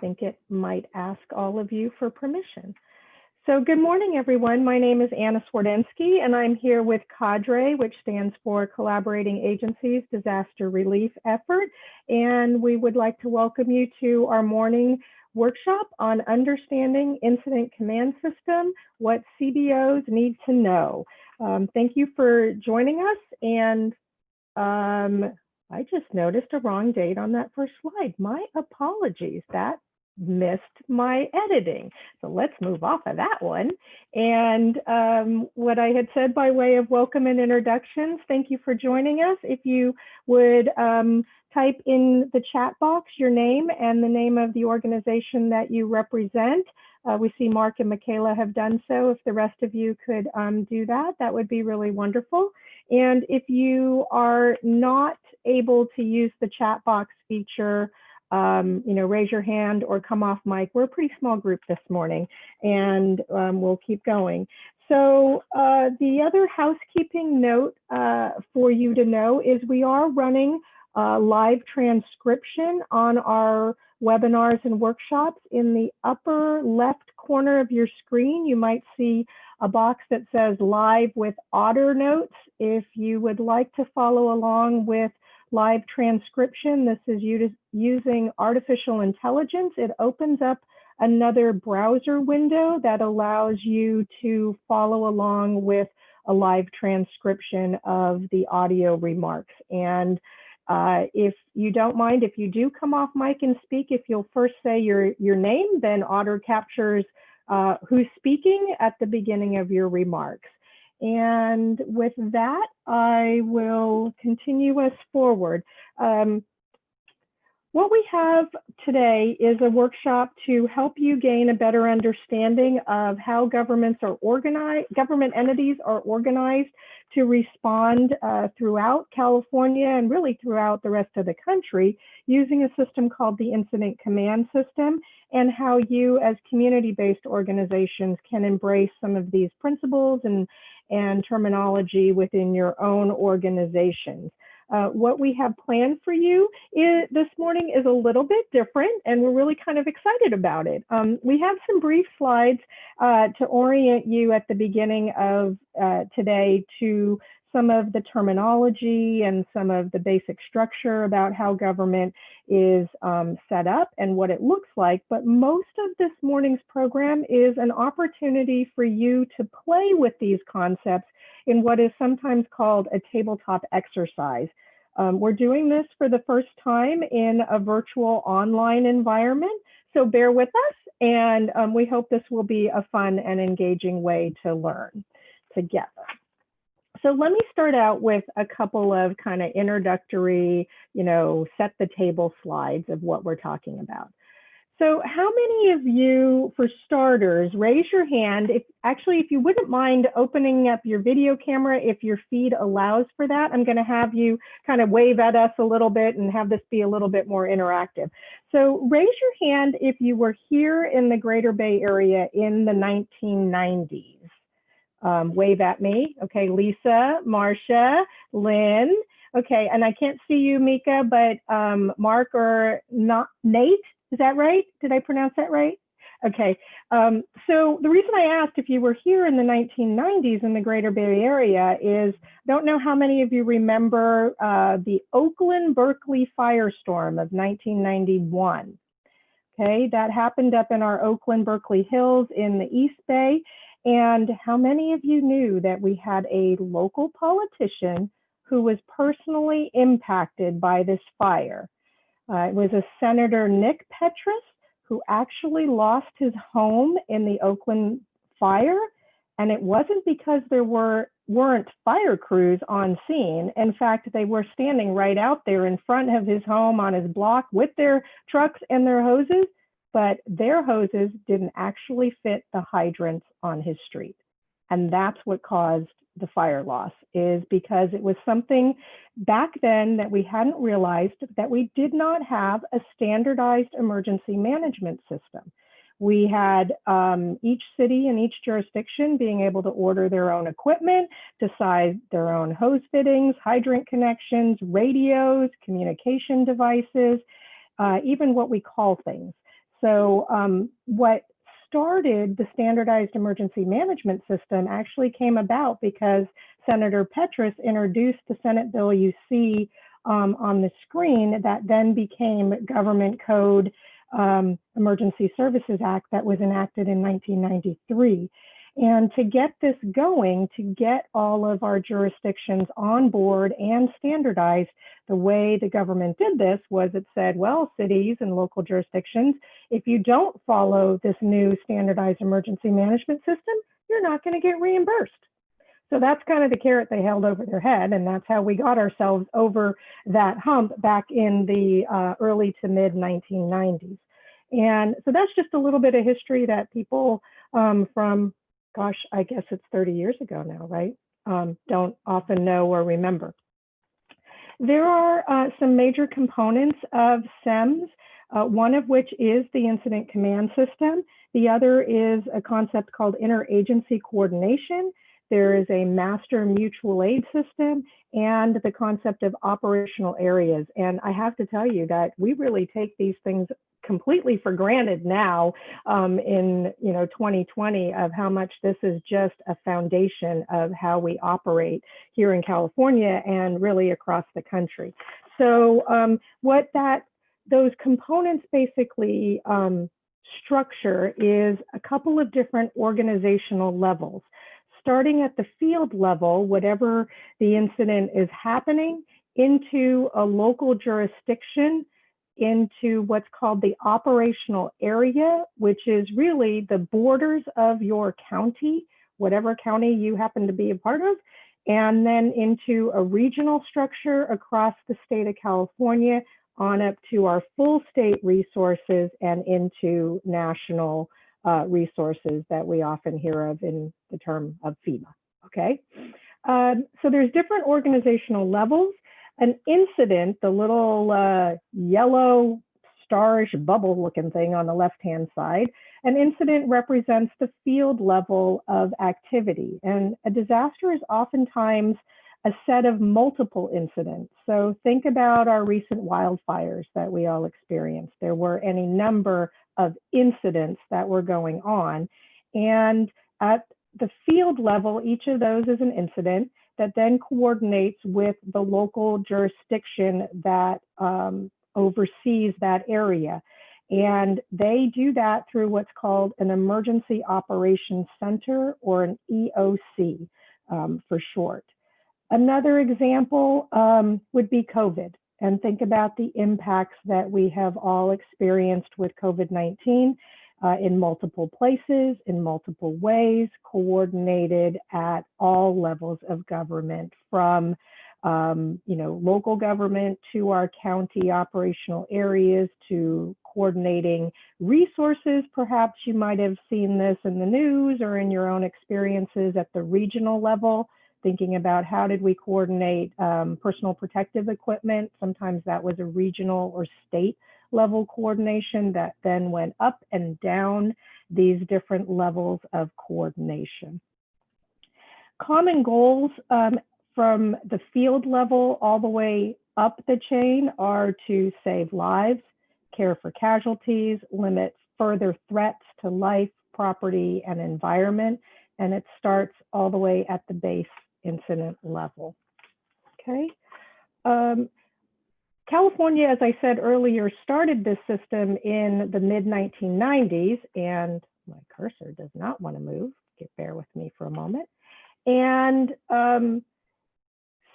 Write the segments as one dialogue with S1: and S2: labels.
S1: think it might ask all of you for permission. So good morning, everyone. My name is Anna Swardensky, and I'm here with CADRE, which stands for Collaborating Agencies Disaster Relief Effort. And we would like to welcome you to our morning workshop on understanding incident command system, what CBOs need to know. Thank you for joining us. And I just noticed a wrong date on that first slide. My apologies, that missed my editing. So let's move off of that one. And what I had said by way of welcome and introductions, thank you for joining us. If you would type in the chat box your name and the name of the organization that you represent. We see Mark and Michaela have done so. If the rest of you could do that, that would be really wonderful. And if you are not able to use the chat box feature, raise your hand or come off mic. We're a pretty small group this morning, and we'll keep going. So the other housekeeping note for you to know is we are running live transcription on our webinars and workshops. In the upper left corner of your screen, you might see a box that says live with otter notes. If you would like to follow along with live transcription, this is using artificial intelligence. It opens up another browser window that allows you to follow along with a live transcription of the audio remarks. And if you don't mind, if you do come off mic and speak, if you'll first say your name, then Otter captures who's speaking at the beginning of your remarks. And with that, I will continue us forward. What we have today is a workshop to help you gain a better understanding of how government entities are organized to respond throughout California and really throughout the rest of the country using a system called the Incident Command System, and how you as community-based organizations can embrace some of these principles and terminology within your own organizations. What we have planned for you this morning is a little bit different, and we're really kind of excited about it. We have some brief slides to orient you at the beginning of today to some of the terminology and some of the basic structure about how government is set up and what it looks like. But most of this morning's program is an opportunity for you to play with these concepts in what is sometimes called a tabletop exercise. We're doing this for the first time in a virtual online environment, so bear with us, and we hope this will be a fun and engaging way to learn together. So let me start out with a couple of kind of introductory, set the table slides of what we're talking about. So how many of you, for starters, raise your hand, if you wouldn't mind opening up your video camera, if your feed allows for that. I'm gonna have you kind of wave at us a little bit and have this be a little bit more interactive. So raise your hand if you were here in the Greater Bay Area in the 1990s. Wave at me. Okay, Lisa, Marcia, Lynn. Okay, and I can't see you, Mika, but Mark or not Nate. Is that right? Did I pronounce that right? Okay. So the reason I asked if you were here in the 1990s in the Greater Bay Area is, don't know how many of you remember the Oakland-Berkeley firestorm of 1991. Okay, that happened up in our Oakland-Berkeley hills in the East Bay. And how many of you knew that we had a local politician who was personally impacted by this fire? It was a Senator Nick Petrus who actually lost his home in the Oakland fire. And it wasn't because there weren't fire crews on scene. In fact, they were standing right out there in front of his home on his block with their trucks and their hoses, but their hoses didn't actually fit the hydrants on his street. And that's what caused the fire loss, is because it was something back then that we hadn't realized, that we did not have a standardized emergency management system. We had each city and each jurisdiction being able to order their own equipment, decide their own hose fittings, hydrant connections, radios, communication devices, even what we call things. So what started the standardized emergency management system actually came about because Senator Petrus introduced the Senate bill you see on the screen that then became Government Code Emergency Services Act that was enacted in 1993. And to get this going, to get all of our jurisdictions on board and standardized, the way the government did this was it said, well, cities and local jurisdictions, if you don't follow this new standardized emergency management system, you're not going to get reimbursed. So that's kind of the carrot they held over their head, and that's how we got ourselves over that hump back in the early to mid 1990s. And so that's just a little bit of history that people from, gosh, I guess it's 30 years ago now, right? Don't often know or remember. There are some major components of SEMS, one of which is the incident command system. The other is a concept called interagency coordination. There is a master mutual aid system and the concept of operational areas. And I have to tell you that we really take these things completely for granted now in 2020 of how much this is just a foundation of how we operate here in California and really across the country. So those components basically structure is a couple of different organizational levels. Starting at the field level, whatever the incident is happening, into a local jurisdiction, into what's called the operational area, which is really the borders of your county, whatever county you happen to be a part of, and then into a regional structure across the state of California, on up to our full state resources and into national resources that we often hear of in the term of FEMA, okay? So there's different organizational levels. An incident, the little yellow starish bubble looking thing on the left-hand side, an incident represents the field level of activity. And a disaster is oftentimes a set of multiple incidents. So think about our recent wildfires that we all experienced. There were any number of incidents that were going on. And at the field level, each of those is an incident that then coordinates with the local jurisdiction that oversees that area. And they do that through what's called an Emergency Operations Center, or an EOC for short. Another example would be COVID, and think about the impacts that we have all experienced with COVID-19 in multiple places, in multiple ways, coordinated at all levels of government, from local government to our county operational areas, to coordinating resources. Perhaps you might have seen this in the news or in your own experiences at the regional level, thinking about how did we coordinate personal protective equipment. Sometimes that was a regional or state level coordination that then went up and down these different levels of coordination. Common goals from the field level all the way up the chain are to save lives, care for casualties, limit further threats to life, property, and environment. And it starts all the way at the base incident level. Okay. California, as I said earlier, started this system in the mid-1990s, and my cursor does not want to move. Bear with me for a moment. And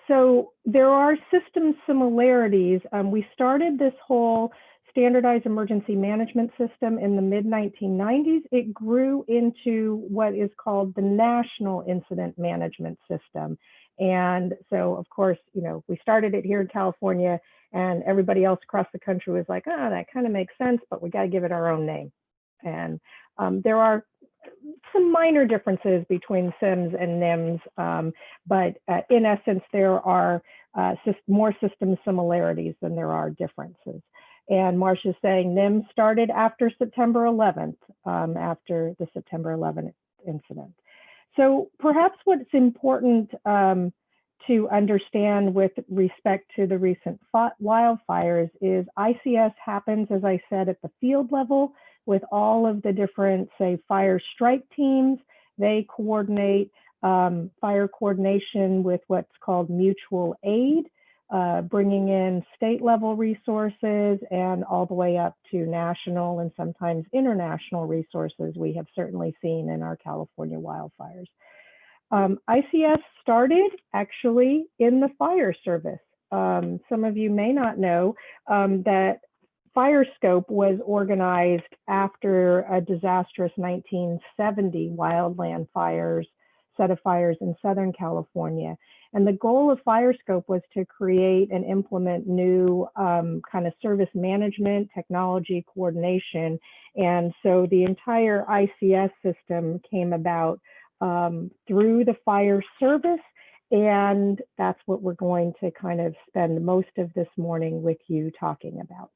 S1: so there are system similarities. We started this whole standardized emergency management system in the mid-1990s. It grew into what is called the National Incident Management System. And so, of course, we started it here in California, and everybody else across the country was like, oh, that kind of makes sense, but we got to give it our own name. And there are some minor differences between SIMs and NIMS, but in essence, there are more system similarities than there are differences. And Marcia is saying NIMS started after September 11th, after the September 11th incident. So perhaps what's important to understand with respect to the recent wildfires is ICS happens, as I said, at the field level. with all of the different, say, fire strike teams. They coordinate fire coordination with what's called mutual aid, bringing in state level resources and all the way up to national and sometimes international resources we have certainly seen in our California wildfires. ICS started actually in the fire service. Some of you may not know that Firescope was organized after a disastrous 1970 wildland set of fires in Southern California. And the goal of Firescope was to create and implement new kind of service management, technology coordination. And so the entire ICS system came about through the fire service. And that's what we're going to kind of spend most of this morning with you talking about.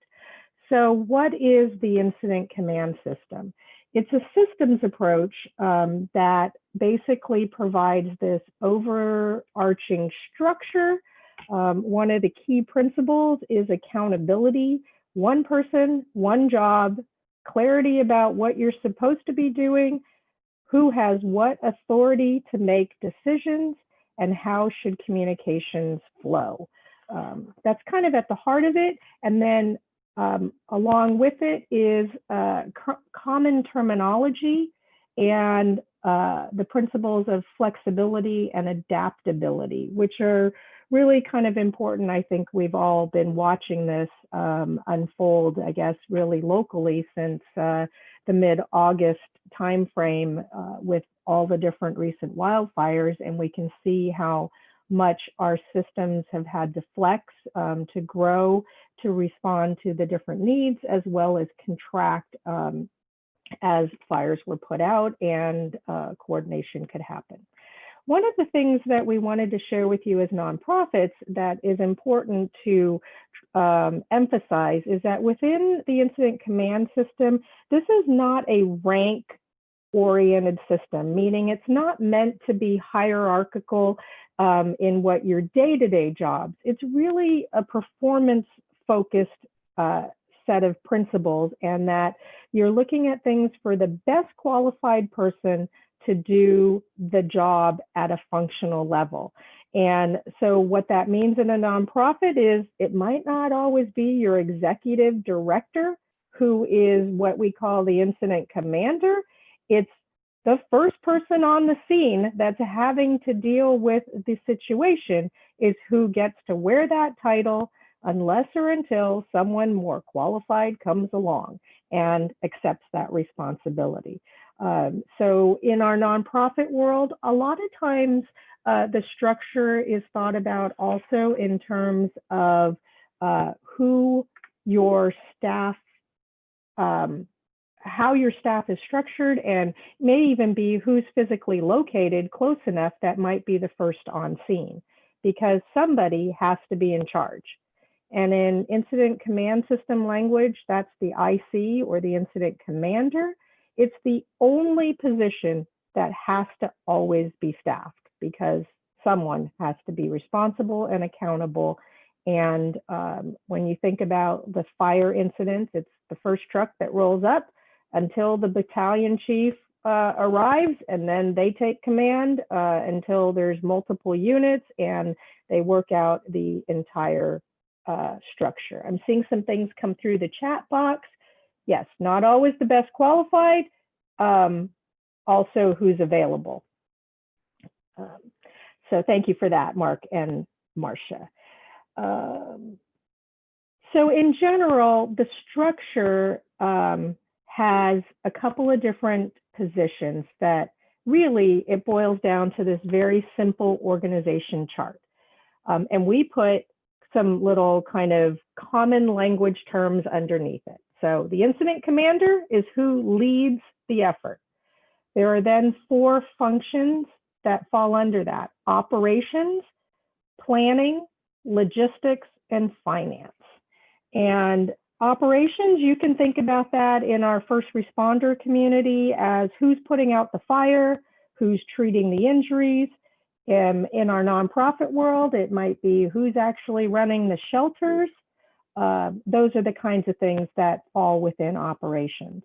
S1: So what is the incident command system? It's a systems approach that basically provides this overarching structure. One of the key principles is accountability. One person, one job, clarity about what you're supposed to be doing, who has what authority to make decisions, and how should communications flow. That's kind of at the heart of it. And then along with it is common terminology and the principles of flexibility and adaptability, which are really kind of important. I think we've all been watching this unfold, I guess, really locally since the mid-August timeframe with all the different recent wildfires, and we can see how much our systems have had to flex, to grow, to respond to the different needs, as well as contract as fires were put out and coordination could happen. One of the things that we wanted to share with you as nonprofits that is important to emphasize is that within the incident command system, this is not a rank-oriented system, meaning it's not meant to be hierarchical in what your day-to-day jobs. It's really a performance-focused set of principles, and that you're looking at things for the best qualified person to do the job at a functional level. And so what that means in a nonprofit is it might not always be your executive director who is what we call the incident commander. It's the first person on the scene that's having to deal with the situation is who gets to wear that title, unless or until someone more qualified comes along and accepts that responsibility. So in our nonprofit world, a lot of times the structure is thought about also in terms of who your staff, how your staff is structured, and may even be who's physically located close enough that might be the first on scene, because somebody has to be in charge. And in incident command system language, that's the IC or the incident commander. It's the only position that has to always be staffed, because someone has to be responsible and accountable. And when you think about the fire incidents, it's the first truck that rolls up until the battalion chief arrives, and then they take command until there's multiple units and they work out the entire structure. I'm seeing some things come through the chat box. Yes, not always the best qualified, also who's available. So thank you for that, Mark and Marcia. So in general, the structure has a couple of different positions that really it boils down to this very simple organization chart. And we put some little kind of common language terms underneath it. So the incident commander is who leads the effort. There are then 4 functions that fall under that: operations, planning, logistics, and finance. And operations, you can think about that in our first responder community as who's putting out the fire, who's treating the injuries. In our nonprofit world, it might be who's actually running the shelters. Those are the kinds of things that fall within operations.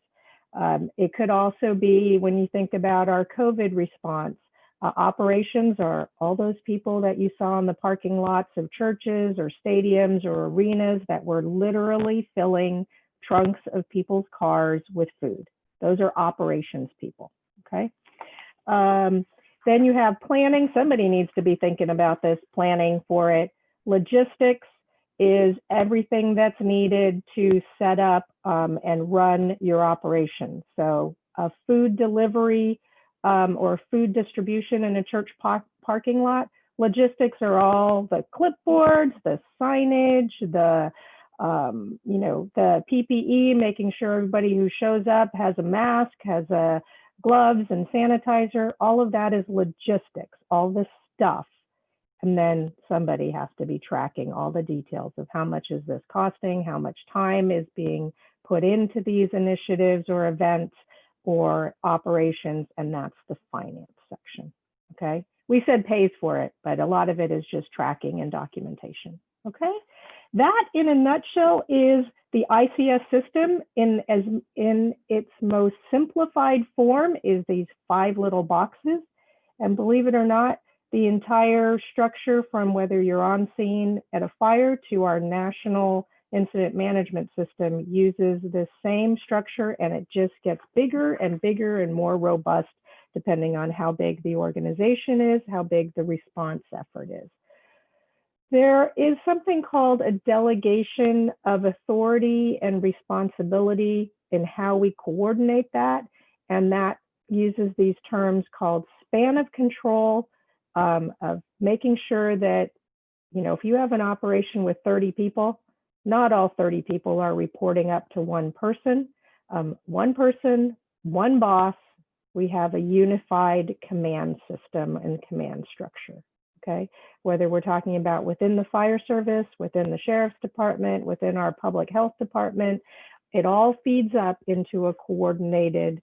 S1: It could also be when you think about our COVID response. Operations are all those people that you saw in the parking lots of churches or stadiums or arenas that were literally filling trunks of people's cars with food. Those are operations people, okay? Then you have planning. Somebody needs to be thinking about this, planning for it. Logistics is everything that's needed to set up and run your operation. So food delivery or food distribution in a church parking lot. Logistics are all the clipboards, the signage, the the PPE, making sure everybody who shows up has a mask, has a gloves and sanitizer. All of that is logistics, all this stuff. And then somebody has to be tracking all the details of how much is this costing, how much time is being put into these initiatives or events or operations, and that's the finance section, okay? We said pays for it, but a lot of it is just tracking and documentation, okay? That, in a nutshell, is the ICS system in its most simplified form is these 5 little boxes. And believe it or not, the entire structure from whether you're on scene at a fire to our national incident management system uses the same structure, and it just gets bigger and bigger and more robust depending on how big the organization is, how big the response effort is. There is something called a delegation of authority and responsibility in how we coordinate that, and that uses these terms called span of control, of making sure that, if you have an operation with 30 people, not all 30 people are reporting up to one person. One person, one boss. We have a unified command system and command structure, okay? Whether we're talking about within the fire service, within the sheriff's department, within our public health department, it all feeds up into a coordinated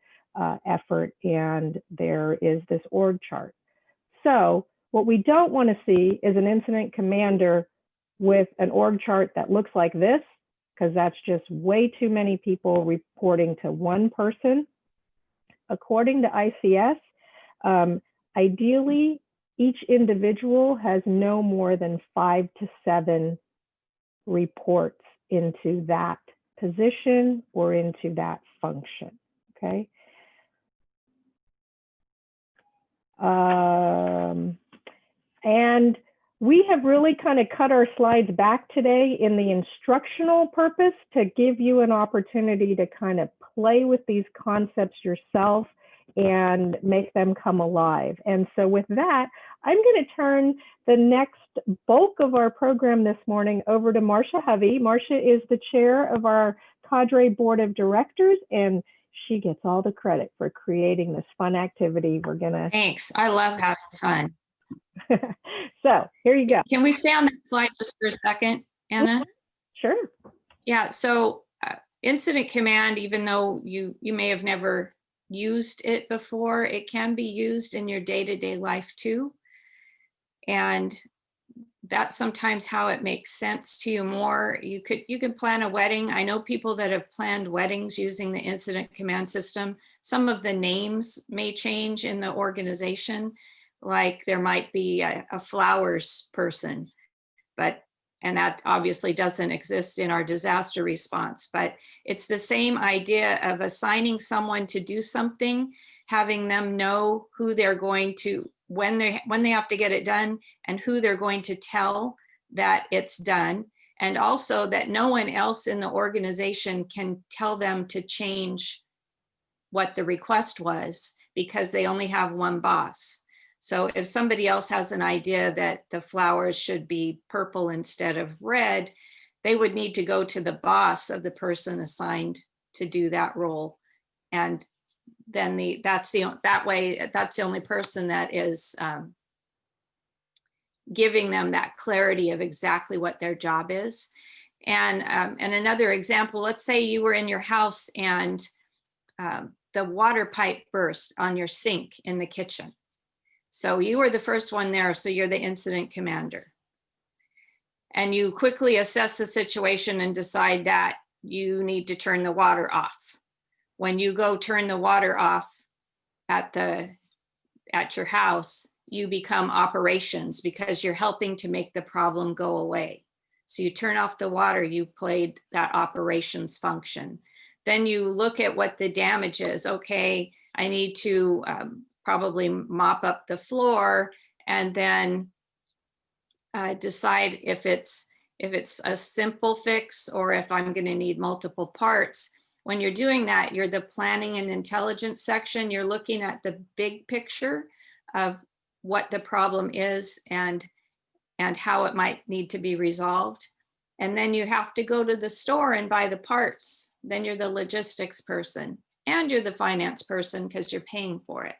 S1: effort, and there is this org chart. So what we don't want to see is an incident commander with an org chart that looks like this, because that's just way too many people reporting to one person. According to ICS, ideally, each individual has no more than 5 to 7 reports into that position or into that function, okay? And we have really kind of cut our slides back today in the instructional purpose to give you an opportunity to kind of play with these concepts yourself and make them come alive. And so with that, I'm going to turn the next bulk of our program this morning over to Marcia Hovey. Marcia is the chair of our Cadre Board of Directors, and she gets all the credit for creating this fun activity. We're gonna.
S2: Thanks. I love having fun.
S1: So here you go.
S2: Can we stay on that slide just for a second, Anna?
S1: Sure.
S2: Yeah. So incident command, even though you may have never used it before, it can be used in your day-to-day life too. And that's sometimes how it makes sense to you more. You can plan a wedding. I know people that have planned weddings using the incident command system. Some of the names may change in the organization, like there might be a flowers person, and that obviously doesn't exist in our disaster response, but it's the same idea of assigning someone to do something, having them know who they're going to, when they have to get it done, and who they're going to tell that it's done. And also that no one else in the organization can tell them to change what the request was, because they only have one boss. So if somebody else has an idea that the flowers should be purple instead of red, they would need to go to the boss of the person assigned to do that role. And then that's the only person that is giving them that clarity of exactly what their job is. And another example, let's say you were in your house and the water pipe burst on your sink in the kitchen. So you were the first one there, so you're the incident commander. And you quickly assess the situation and decide that you need to turn the water off. when you go turn the water off at your house, you become operations because you're helping to make the problem go away. So you turn off the water, you played that operations function. Then you look at what the damage is. Okay, I need to probably mop up the floor, and then decide if it's a simple fix or if I'm going to need multiple parts. When you're doing that, you're the planning and intelligence section. You're looking at the big picture of what the problem is and how it might need to be resolved. And then you have to go to the store and buy the parts. Then you're the logistics person and you're the finance person because you're paying for it.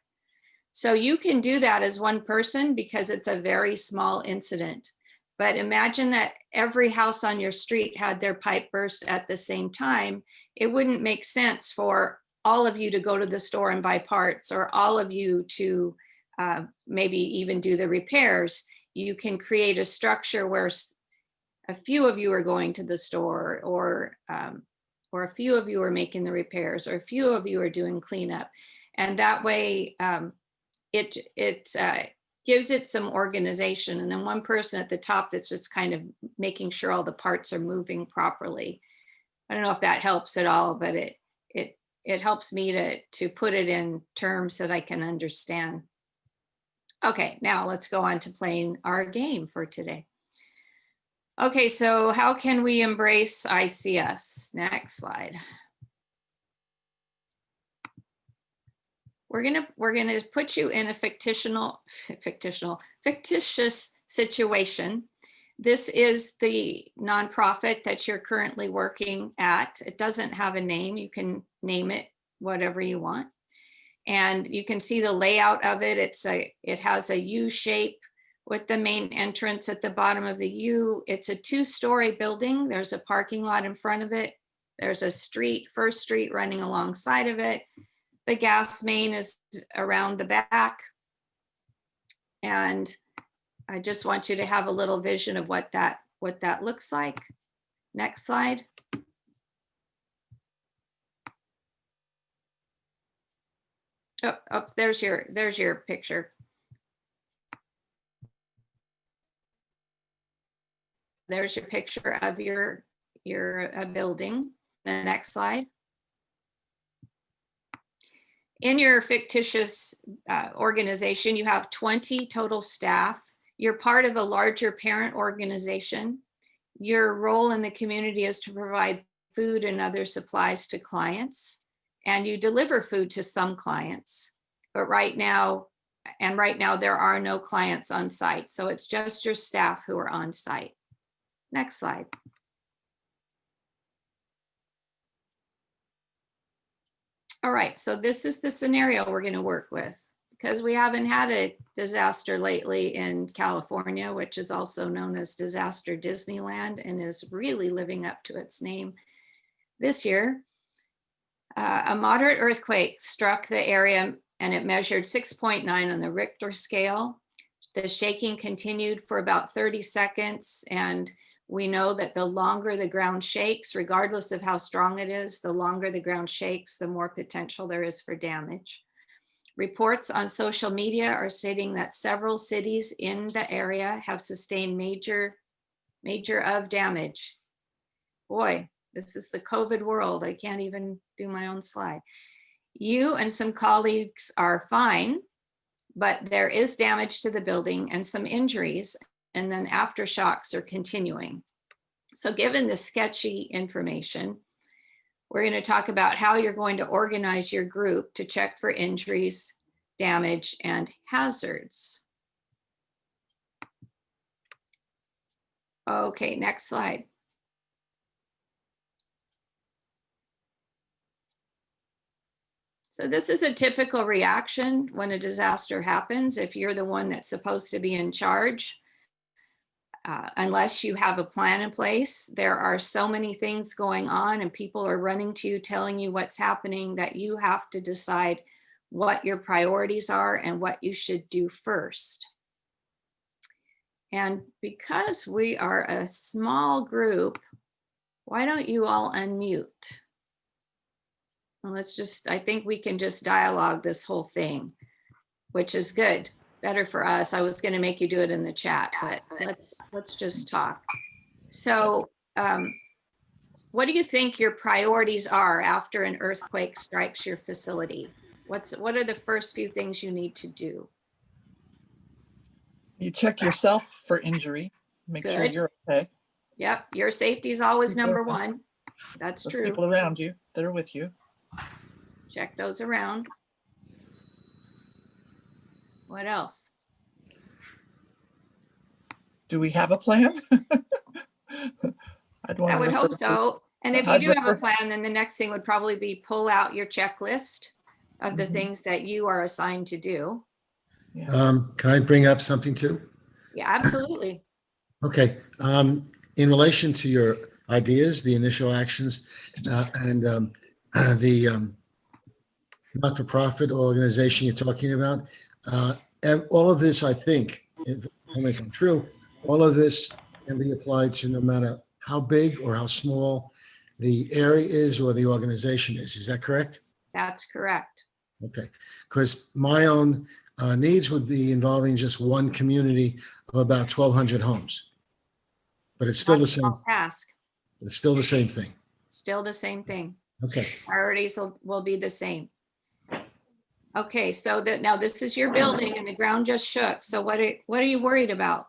S2: So you can do that as one person because it's a very small incident. But imagine that every house on your street had their pipe burst at the same time. It wouldn't make sense for all of you to go to the store and buy parts, or all of you to maybe even do the repairs. You can create a structure where a few of you are going to the store, or a few of you are making the repairs, or a few of you are doing cleanup. And that way it gives it some organization. And then one person at the top that's just kind of making sure all the parts are moving properly. I don't know if that helps at all, but it helps me to put it in terms that I can understand. Okay, now let's go on to playing our game for today. Okay, so how can we embrace ICS? Next slide. We're gonna put you in a fictitious situation. This is the nonprofit that you're currently working at. It doesn't have a name. You can name it whatever you want. And you can see the layout of it. It has a U shape with the main entrance at the bottom of the U. It's a 2-story building. There's a parking lot in front of it. There's a first street running alongside of it. The gas main is around the back. And I just want you to have a little vision of what that looks like. Next slide. Oh, there's your picture. There's your picture of your building. The next slide. In your fictitious organization, you have 20 total staff. You're part of a larger parent organization. Your role in the community is to provide food and other supplies to clients. And you deliver food to some clients. But right now there are no clients on site. So it's just your staff who are on site. Next slide. All right, so this is the scenario we're going to work with, because we haven't had a disaster lately in California, which is also known as Disaster Disneyland and is really living up to its name this year. A moderate earthquake struck the area and it measured 6.9 on the Richter scale. The shaking continued for about 30 seconds, and we know that the longer the ground shakes, regardless of how strong it is, the longer the ground shakes, the more potential there is for damage. Reports on social media are stating that several cities in the area have sustained major of damage. Boy, this is the COVID world. I can't even do my own slide. You and some colleagues are fine, but there is damage to the building and some injuries, and then aftershocks are continuing. So given the sketchy information, we're going to talk about how you're going to organize your group to check for injuries, damage, and hazards. Okay, next slide. So this is a typical reaction when a disaster happens. If you're the one that's supposed to be in charge, unless you have a plan in place, there are so many things going on and people are running to you, telling you what's happening, that you have to decide what your priorities are and what you should do first. And because we are a small group, why don't you all unmute? Well, I think we can just dialogue this whole thing, which is good. Better for us. I was going to make you do it in the chat, but let's just talk. So, what do you think your priorities are after an earthquake strikes your facility? What are the first few things you need to do?
S3: You check yourself for injury, make sure
S2: Good.
S3: you're okay.
S2: Yep, your safety is always
S3: People
S2: number
S3: around-
S2: one. That's
S3: The
S2: true.
S3: people around you that are with you.
S2: Check those around. What else?
S3: Do we have a plan? I'd want
S2: I
S3: to
S2: would
S3: refer
S2: hope so. And if you
S3: I'd
S2: do have a
S3: refer-
S2: plan, then the next thing would probably be pull out your checklist of the
S3: Mhm.
S2: things that you are assigned to do.
S4: Can I bring up something too?
S2: Yeah, absolutely.
S4: Okay, in relation to your ideas, the initial actions, and the not-for-profit organization you're talking about, all of this, I think, if I'm true, all of this can be applied to no matter how big or how small the area is or the organization is. Is that correct?
S2: That's correct.
S4: Okay, because my own needs would be involving just one community of about 1,200 homes. But it's still the
S2: That's a
S4: same,
S2: small task.
S4: it's still the same thing.
S2: Still the same thing.
S4: Okay,
S2: Priorities will be the same. Okay, so now this is your building and the ground just shook. So what are you worried about?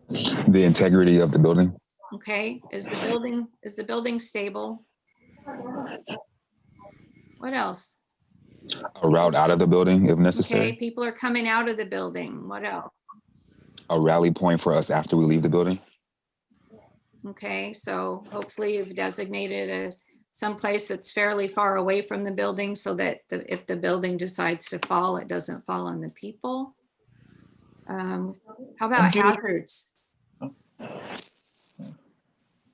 S5: The integrity of the building.
S2: Okay, is the building stable? What else?
S5: A route out of the building if
S2: Okay,
S5: necessary.
S2: people are coming out of the building. What else?
S5: A rally point for us after we leave the building.
S2: Okay, so hopefully you've designated some place that's fairly far away from the building so that if the building decides to fall, it doesn't fall on the people. How about hazards?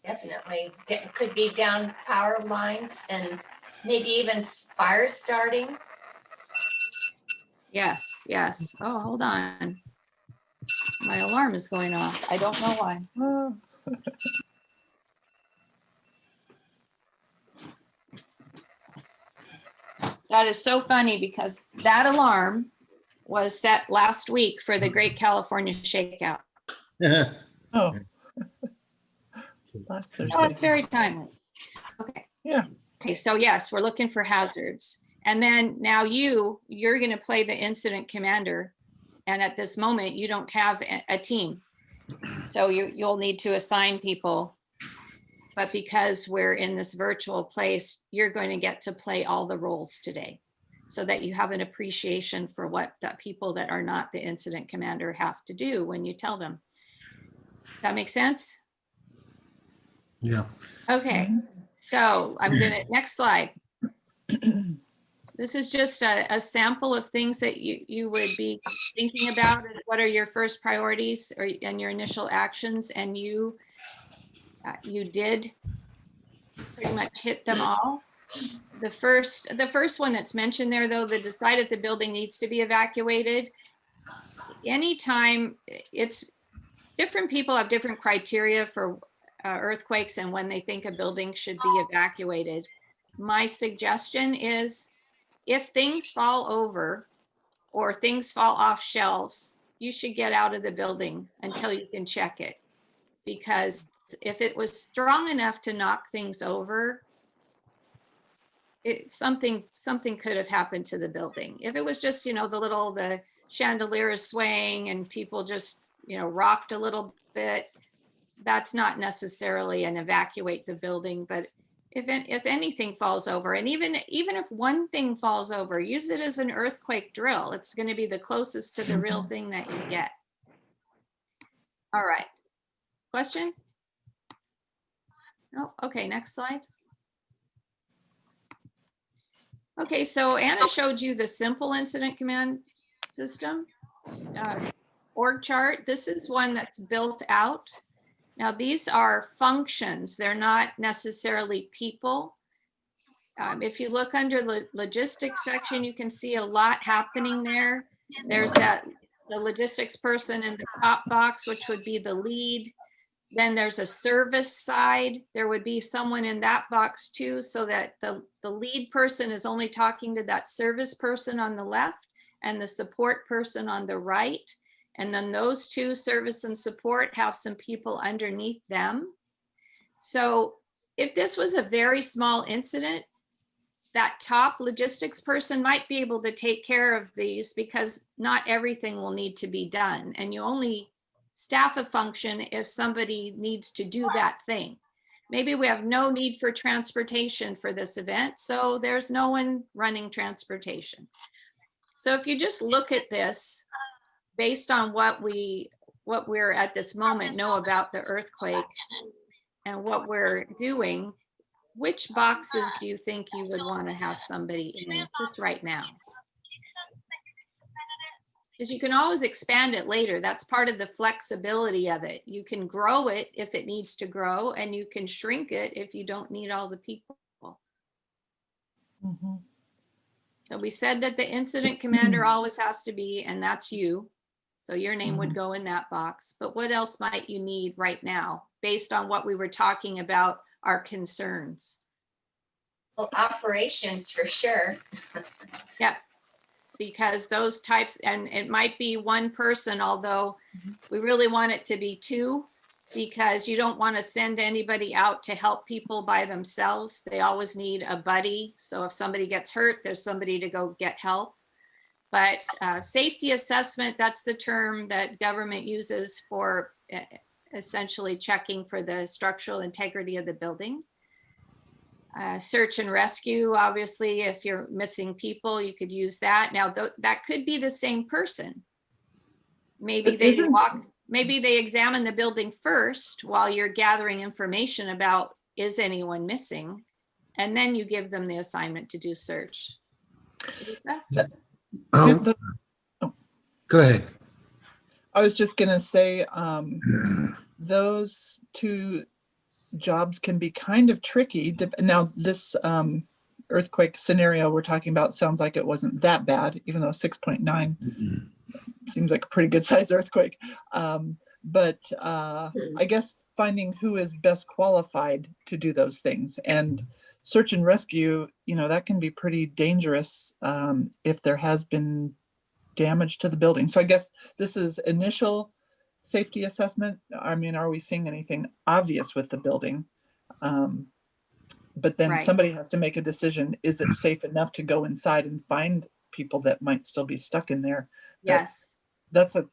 S6: Definitely. Could be down power lines and maybe even fire starting.
S2: Yes, yes. Oh, hold on. My alarm is going off. I don't know why.
S3: Oh,
S2: That is so funny because that alarm was set last week for the Great California Shakeout.
S3: oh. Last
S2: So
S3: Thursday.
S2: it's very timely. Okay.
S3: Yeah.
S2: Okay, so yes, we're looking for hazards. And then now you're going to play the incident commander. And at this moment, you don't have a team. So you'll need to assign people. But because we're in this virtual place, you're going to get to play all the roles today so that you have an appreciation for what the people that are not the incident commander have to do when you tell them. Does that make sense?
S4: yeah.
S2: Okay, so next slide. This is just a sample of things that you would be thinking about. What are your first priorities and your initial actions? And you did pretty much hit them all. The first one that's mentioned there, though, the decided the building needs to be evacuated. Anytime different people have different criteria for earthquakes and when they think a building should be evacuated. My suggestion is if things fall over or things fall off shelves, you should get out of the building until you can check it. Because if it was strong enough to knock things over, something could have happened to the building. If it was just, the chandelier is swaying and people just, rocked a little bit, that's not necessarily an evacuate the building. But if anything falls over, and even if one thing falls over, use it as an earthquake drill. It's going to be the closest to the real thing that you get. All right. Question? No? Okay, next slide. Okay, so Anna showed you the simple incident command system org chart. This is one that's built out. Now, these are functions. They're not necessarily people. If you look under the logistics section, you can see a lot happening there. There's the logistics person in the top box, which would be the lead. Then there's a service side. There would be someone in that box too, so that the lead person is only talking to that service person on the left and the support person on the right. And then those two, service and support, have some people underneath them. So if this was a very small incident, that top logistics person might be able to take care of these, because not everything will need to be done. And you only staff a function if somebody needs to do that thing. Maybe we have no need for transportation for this event, so there's no one running transportation. So if you just look at this based on what we're at this moment know about the earthquake and what we're doing, which boxes do you think you would want to have somebody in just right now? Because you can always expand it later. That's part of the flexibility of it. You can grow it if it needs to grow, and you can shrink it if you don't need all the people.
S3: Mhm.
S2: So we said that the incident commander always has to be, and that's you. So your name would go in that box. But what else might you need right now based on what we were talking about, our concerns?
S6: Well, operations for sure.
S2: Yeah, because those types, and it might be one person, although we really want it to be two, because you don't want to send anybody out to help people by themselves. They always need a buddy. So if somebody gets hurt, there's somebody to go get help. But safety assessment, that's the term that government uses for essentially checking for the structural integrity of the building. Search and rescue, obviously, if you're missing people, you could use that. Now, that could be the same person. Maybe maybe they examine the building first while you're gathering information about, is anyone missing? And then you give them the assignment to do search.
S4: Go ahead.
S3: I was just going to say, those two jobs can be kind of tricky. Now, this earthquake scenario we're talking about sounds like it wasn't that bad, even though 6.9 seems like a pretty good size earthquake. But I guess finding who is best qualified to do those things, and search and rescue, that can be pretty dangerous if there has been damage to the building. So I guess this is initial safety assessment. I mean, are we seeing anything obvious with the building? But then somebody has to make a decision. Is it safe enough to go inside and find people that might still be stuck in there?
S2: Yes.
S3: That's a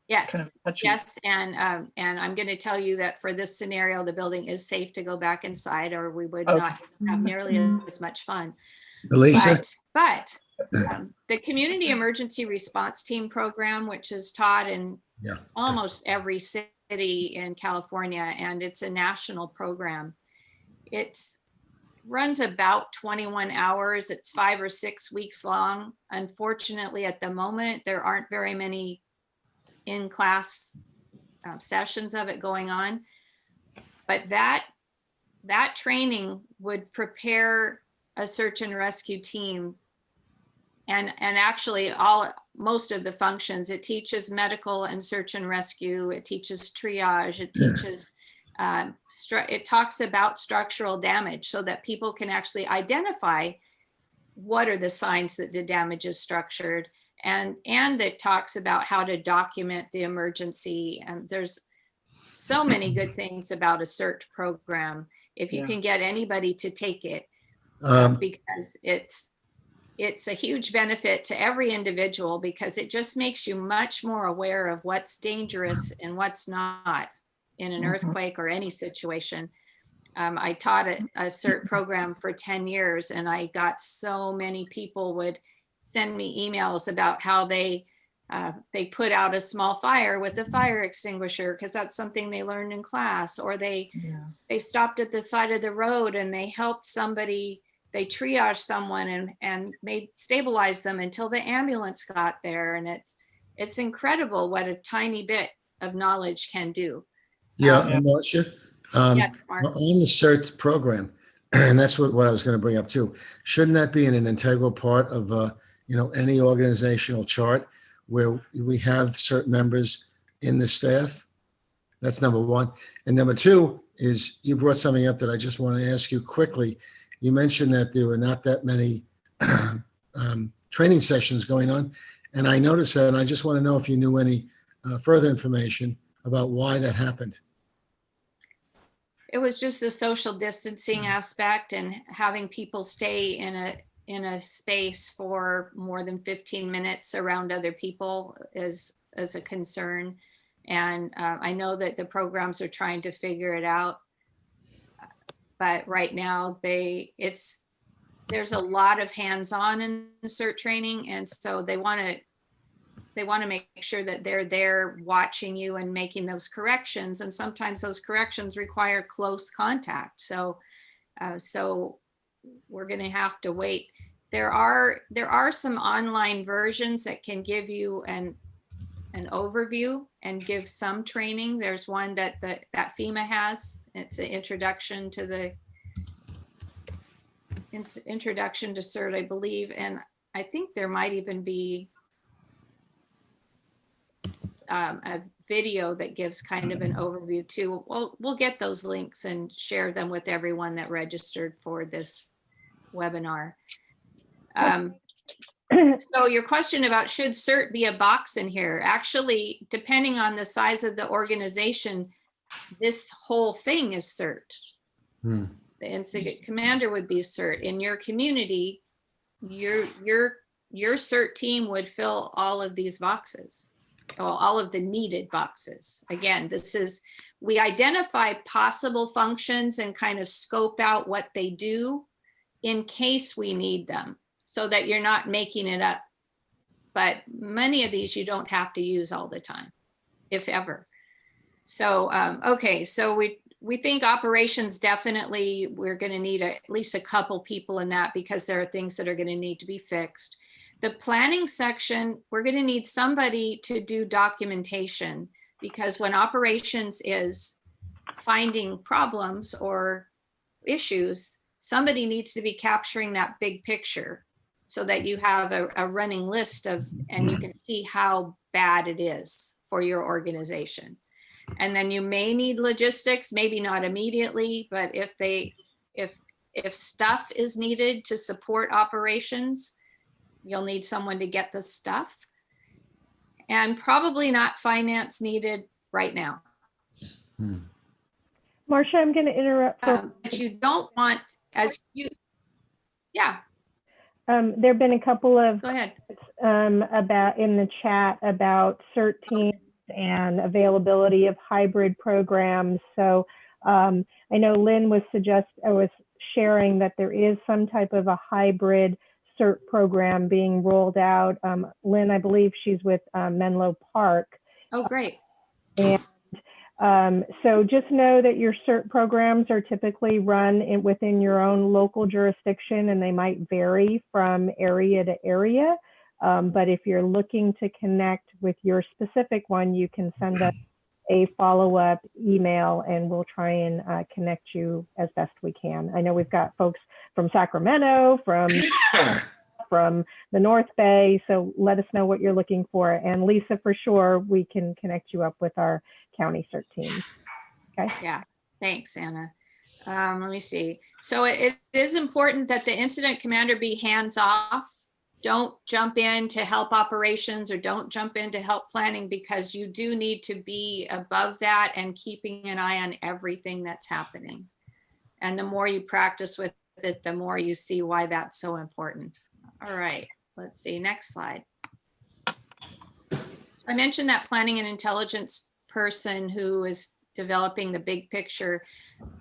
S2: yes.
S3: kind of touchy.
S2: Yes. And I'm going to tell you that for this scenario, the building is safe to go back inside, or we would not have nearly as much fun.
S4: Elisa?
S2: But the Community Emergency Response Team program, which is taught in almost every city in California, and it's a national program. It's runs about 21 hours. It's 5 or 6 weeks long. Unfortunately, at the moment, there aren't very many in-class sessions of it going on. But that training would prepare a search and rescue team. And actually most of the functions, it teaches medical and search and rescue, it teaches triage, it teaches, it talks about structural damage so that people can actually identify what are the signs that the damage is structured. And it talks about how to document the emergency. And there's so many good things about a CERT program if you can get anybody to take it, because it's a huge benefit to every individual, because it just makes you much more aware of what's dangerous and what's not in an earthquake or any situation. I taught a CERT program for 10 years, and I got so many people would send me emails about how they put out a small fire with a fire extinguisher, because that's something they learned in class, or they stopped at the side of the road and they helped somebody. They triaged someone and stabilized them until the ambulance got there. And it's incredible what a tiny bit of knowledge can do.
S4: Marcia,
S2: yes, Mark.
S4: on the CERT program, and that's what I was going to bring up too. Shouldn't that be an integral part of any organizational chart where we have CERT members in the staff? That's number one. And number two is you brought something up that I just want to ask you quickly. You mentioned that there were not that many training sessions going on. And I noticed that, and I just want to know if you knew any further information about why that happened.
S2: It was just the social distancing aspect and having people stay in a space for more than 15 minutes around other people is a concern. And I know that the programs are trying to figure it out, but right now there's a lot of hands-on in CERT training, and so they want to make sure that they're there watching you and making those corrections. And sometimes those corrections require close contact. So we're going to have to wait. There are some online versions that can give you an overview and give some training. There's one that FEMA has. It's an introduction to CERT, I believe. And I think there might even be a video that gives kind of an overview too. We'll get those links and share them with everyone that registered for this webinar. So your question about should CERT be a box in here? Actually, depending on the size of the organization, this whole thing is CERT. The incident commander would be CERT. In your community, your CERT team would fill all of these boxes, all of the needed boxes. Again, we identify possible functions and kind of scope out what they do in case we need them, so that you're not making it up. But many of these you don't have to use all the time, if ever. So, okay, so we think operations, definitely we're going to need at least a couple people in that, because there are things that are going to need to be fixed. The planning section, we're going to need somebody to do documentation, because when operations is finding problems or issues, somebody needs to be capturing that big picture so that you have a running list and you can see how bad it is for your organization. And then you may need logistics, maybe not immediately, but if stuff is needed to support operations, you'll need someone to get the stuff. And probably not finance needed right now.
S1: Marcia, I'm going to interrupt.
S2: But you don't want, yeah.
S1: There have been a couple of
S2: Go ahead.
S1: about in the chat about CERT teams and availability of hybrid programs. So I know Lynn was sharing that there is some type of a hybrid CERT program being rolled out. Lynn, I believe she's with Menlo Park.
S2: Oh, great.
S1: And so just know that your CERT programs are typically run within your own local jurisdiction, and they might vary from area to area. But if you're looking to connect with your specific one, you can send us a follow-up email and we'll try and connect you as best we can. I know we've got folks from Sacramento, from the North Bay, so let us know what you're looking for. And Lisa, for sure, we can connect you up with our county CERT team. Okay.
S2: Yeah, thanks, Anna. Let me see. So it is important that the incident commander be hands-off. Don't jump in to help operations or don't jump in to help planning, because you do need to be above that and keeping an eye on everything that's happening. And the more you practice with it, the more you see why that's so important. All right, let's see, next slide. So I mentioned that planning and intelligence person who is developing the big picture.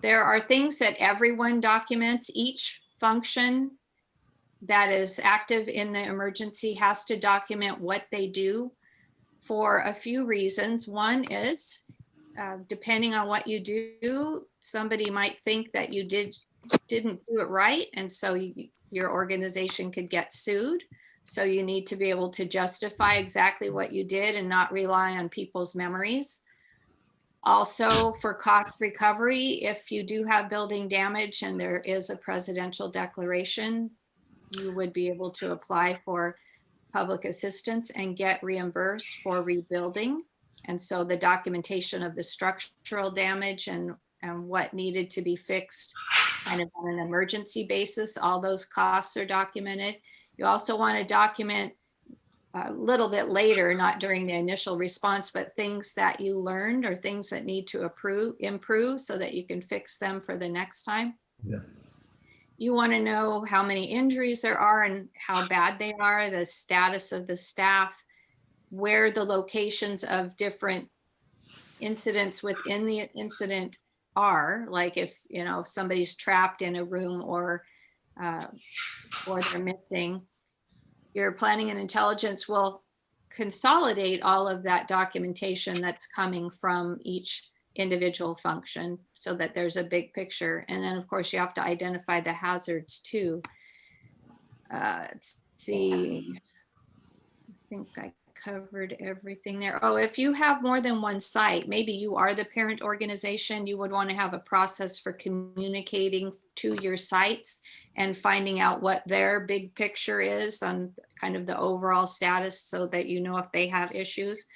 S2: There are things that everyone documents. Each function that is active in the emergency has to document what they do for a few reasons. One is, depending on what you do, somebody might think that you didn't do it right, and so your organization could get sued. So you need to be able to justify exactly what you did and not rely on people's memories. Also, for cost recovery, if you do have building damage and there is a presidential declaration, you would be able to apply for public assistance and get reimbursed for rebuilding. And so the documentation of the structural damage and what needed to be fixed kind of on an emergency basis, all those costs are documented. You also want to document a little bit later, not during the initial response, but things that you learned or things that need to improve so that you can fix them for the next time.
S4: Yeah.
S2: You want to know how many injuries there are and how bad they are, the status of the staff, where the locations of different incidents within the incident are, like if, you know, somebody's trapped in a room or they're missing. Your planning and intelligence will consolidate all of that documentation that's coming from each individual function so that there's a big picture. And then of course you have to identify the hazards too. Let's see, I think I covered everything there. Oh, if you have more than one site, maybe you are the parent organization, you would want to have a process for communicating to your sites and finding out what their big picture is on kind of the overall status so that you know if they have issues.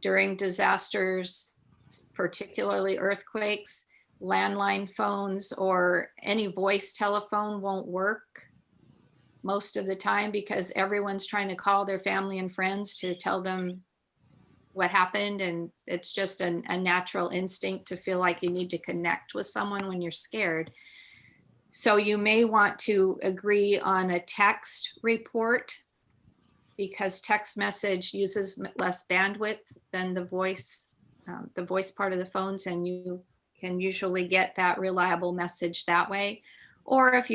S2: During disasters, particularly earthquakes, landline phones or any voice telephone won't work most of the time because everyone's trying to call their family and friends to tell them what happened. And it's just a natural instinct to feel like you need to connect with someone when you're scared. So you may want to agree on a text report because text message uses less bandwidth than the voice part of the phones, and you can usually get that reliable message that way. Or if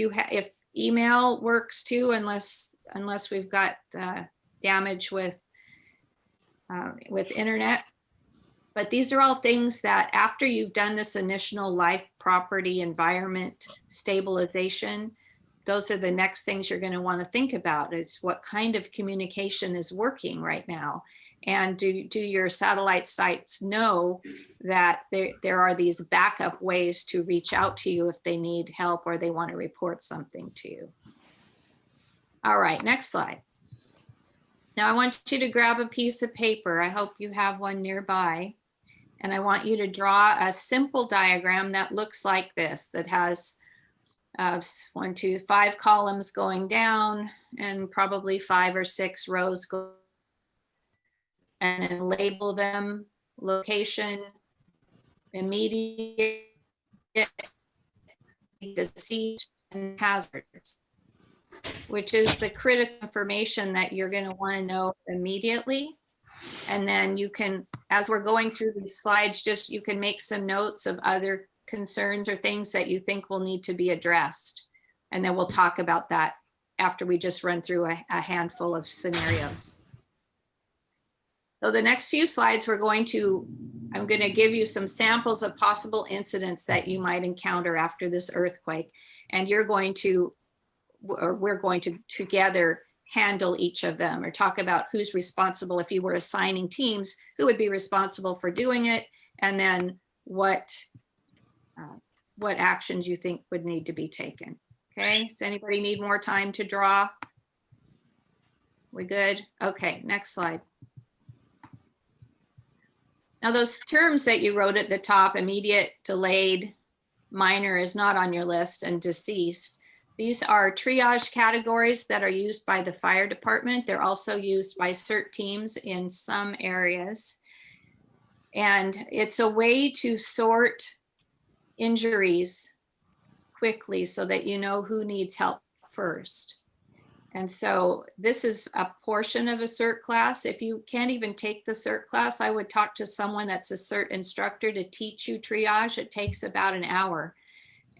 S2: email works too, unless we've got damage with internet. But these are all things that after you've done this initial life, property, environment stabilization, those are the next things you're going to want to think about is what kind of communication is working right now. And do your satellite sites know that there are these backup ways to reach out to you if they need help or they want to report something to you? All right, next slide. Now I want you to grab a piece of paper. I hope you have one nearby. And I want you to draw a simple diagram that looks like this, that has 1, 2, 5 columns going down and probably 5 or 6 rows going, and then label them: location, immediate, deceased, and hazards, which is the critical information that you're going to want to know immediately. And then you can, as we're going through these slides, you can make some notes of other concerns or things that you think will need to be addressed. And then we'll talk about that after we just run through a handful of scenarios. So the next few slides, I'm going to give you some samples of possible incidents that you might encounter after this earthquake. And we're going to together handle each of them, or talk about who's responsible. If you were assigning teams, who would be responsible for doing it, and then what actions you think would need to be taken. Okay, does anybody need more time to draw? We good? Okay, next slide. Now those terms that you wrote at the top, immediate, delayed, minor is not on your list, and deceased. These are triage categories that are used by the fire department. They're also used by CERT teams in some areas. And it's a way to sort injuries quickly so that you know who needs help first. And so this is a portion of a CERT class. If you can't even take the CERT class, I would talk to someone that's a CERT instructor to teach you triage. It takes about an hour.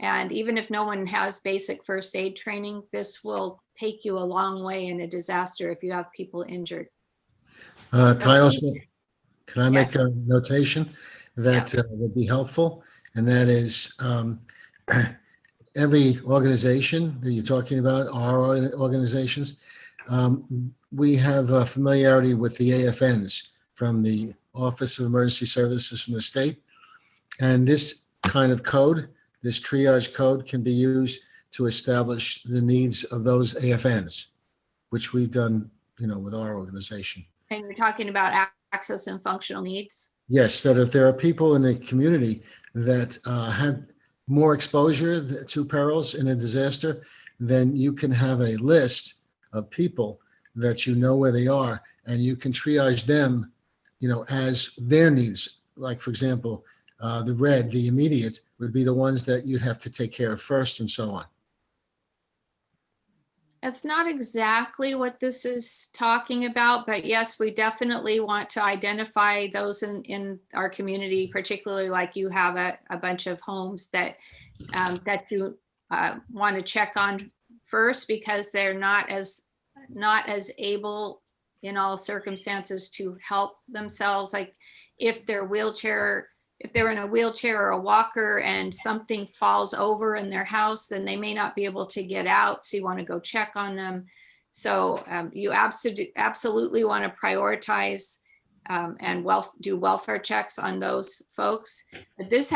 S2: And even if no one has basic first aid training, this will take you a long way in a disaster if you have people injured.
S4: Can I make
S2: Yes.
S4: a notation that would be helpful? And that is every organization that you're talking about, our organizations, we have familiarity with the AFNs from the Office of Emergency Services from the state. And this kind of code, this triage code, can be used to establish the needs of those AFNs, which we've done, with our organization.
S2: And you're talking about access and functional needs?
S4: Yes, that if there are people in the community that have more exposure to perils in a disaster, then you can have a list of people that you know where they are, and you can triage them, as their needs. Like, for example, the immediate would be the ones that you'd have to take care of first, and so on.
S2: That's not exactly what this is talking about, but yes, we definitely want to identify those in our community, particularly like you have a bunch of homes that you want to check on first, because they're not as able in all circumstances to help themselves. Like if they're in a wheelchair or a walker and something falls over in their house, then they may not be able to get out. So you want to go check on them. So you absolutely want to prioritize and do welfare checks on those folks. But this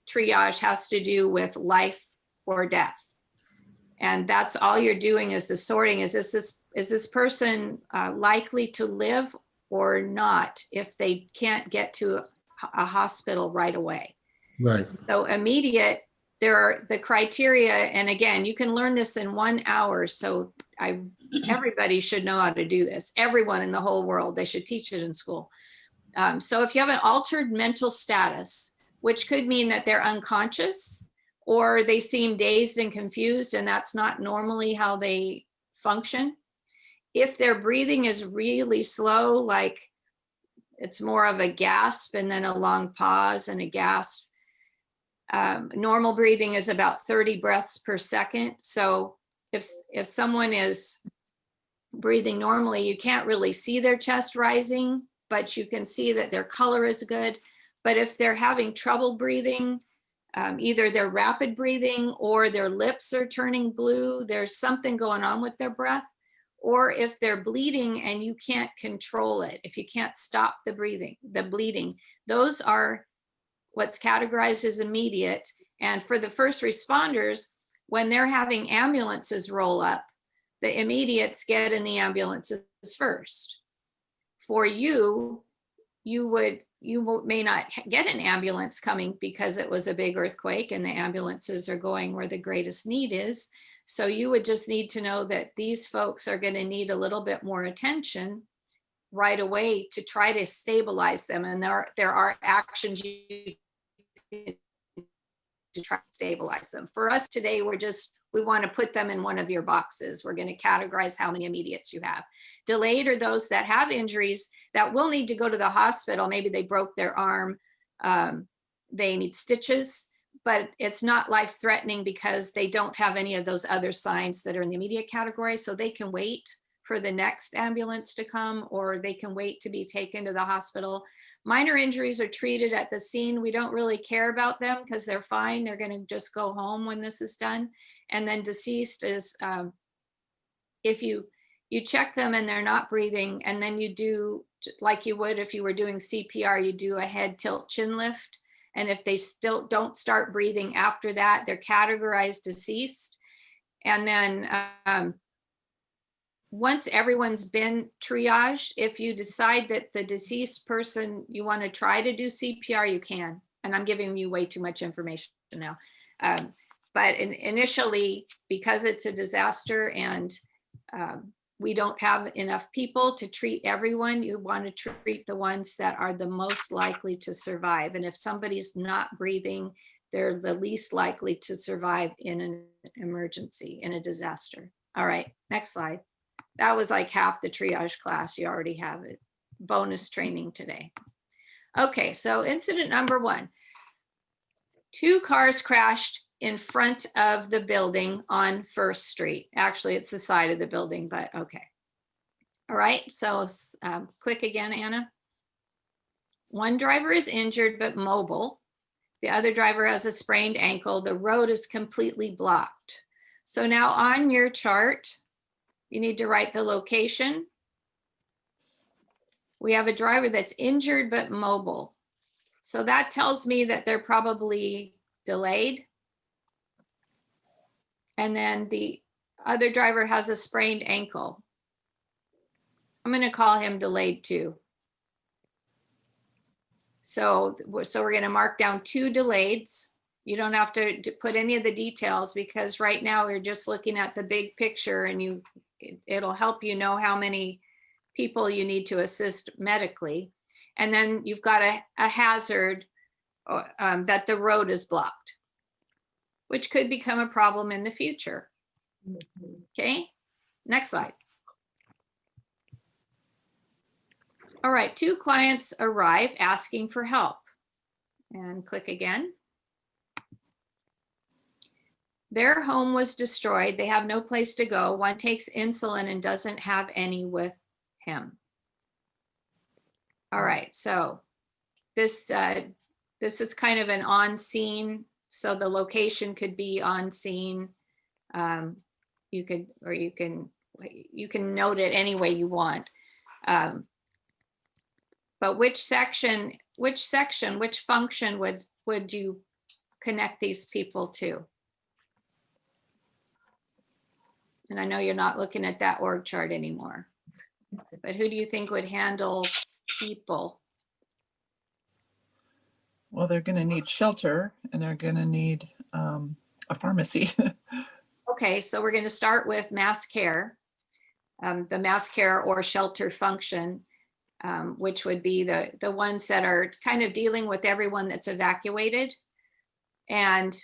S2: triage has to do with life or death. And that's all you're doing is the sorting. Is this person likely to live or not if they can't get to a hospital right away?
S4: Right.
S2: So immediate, there are the criteria. And again, you can learn this in 1 hour. So everybody should know how to do this. Everyone in the whole world, they should teach it in school. So if you have an altered mental status, which could mean that they're unconscious or they seem dazed and confused, and that's not normally how they function. If their breathing is really slow, like it's more of a gasp and then a long pause and a gasp. Normal breathing is about 30 breaths per second. So if someone is breathing normally, you can't really see their chest rising, but you can see that their color is good. But if they're having trouble breathing, either they're rapid breathing or their lips are turning blue, there's something going on with their breath. Or if they're bleeding and you can't control it, if you can't stop the bleeding, those are what's categorized as immediate. And for the first responders, when they're having ambulances roll up, the immediates get in the ambulances first. For you may not get an ambulance coming because it was a big earthquake and the ambulances are going where the greatest need is. So you would just need to know that these folks are going to need a little bit more attention right away to try to stabilize them. And there are actions you can to try to stabilize them. For us today, we want to put them in one of your boxes. We're going to categorize how many immediates you have. Delayed are those that have injuries that will need to go to the hospital. Maybe they broke their arm, they need stitches, but it's not life-threatening because they don't have any of those other signs that are in the immediate category. So they can wait for the next ambulance to come, or they can wait to be taken to the hospital. Minor injuries are treated at the scene. We don't really care about them because they're fine. They're going to just go home when this is done. And then deceased is if you check them and they're not breathing, and then you do like you would if you were doing CPR, you do a head tilt chin lift. And if they still don't start breathing after that, they're categorized deceased. And then once everyone's been triaged, if you decide that the deceased person, you want to try to do CPR, you can. And I'm giving you way too much information now. But initially, because it's a disaster and we don't have enough people to treat everyone, you want to treat the ones that are the most likely to survive. And if somebody's not breathing, they're the least likely to survive in an emergency, in a disaster. All right, next slide. That was like half the triage class. You already have it. Bonus training today. Okay, so incident number 1. 2 cars crashed in front of the building on First Street. Actually, it's the side of the building, but okay. All right, so click again, Anna. One driver is injured but mobile. The other driver has a sprained ankle. The road is completely blocked. So now on your chart, you need to write the location. We have a driver that's injured but mobile. So that tells me that they're probably delayed. And then the other driver has a sprained ankle. I'm going to call him delayed too. So we're going to mark down 2 delayeds. You don't have to put any of the details because right now we're just looking at the big picture, and it'll help you know how many people you need to assist medically. And then you've got a hazard that the road is blocked, which could become a problem in the future. Okay, next slide. All right, 2 clients arrive asking for help, and click again. Their home was destroyed. They have no place to go. One takes insulin and doesn't have any with him. All right, so this is kind of an on scene. So the location could be on scene. You can note it any way you want. But which function would you connect these people to? And I know you're not looking at that org chart anymore, but who do you think would handle people?
S3: Well, they're going to need shelter, and they're going to need a pharmacy.
S2: Okay, so we're going to start with mass care, the mass care or shelter function, which would be the ones that are kind of dealing with everyone that's evacuated, and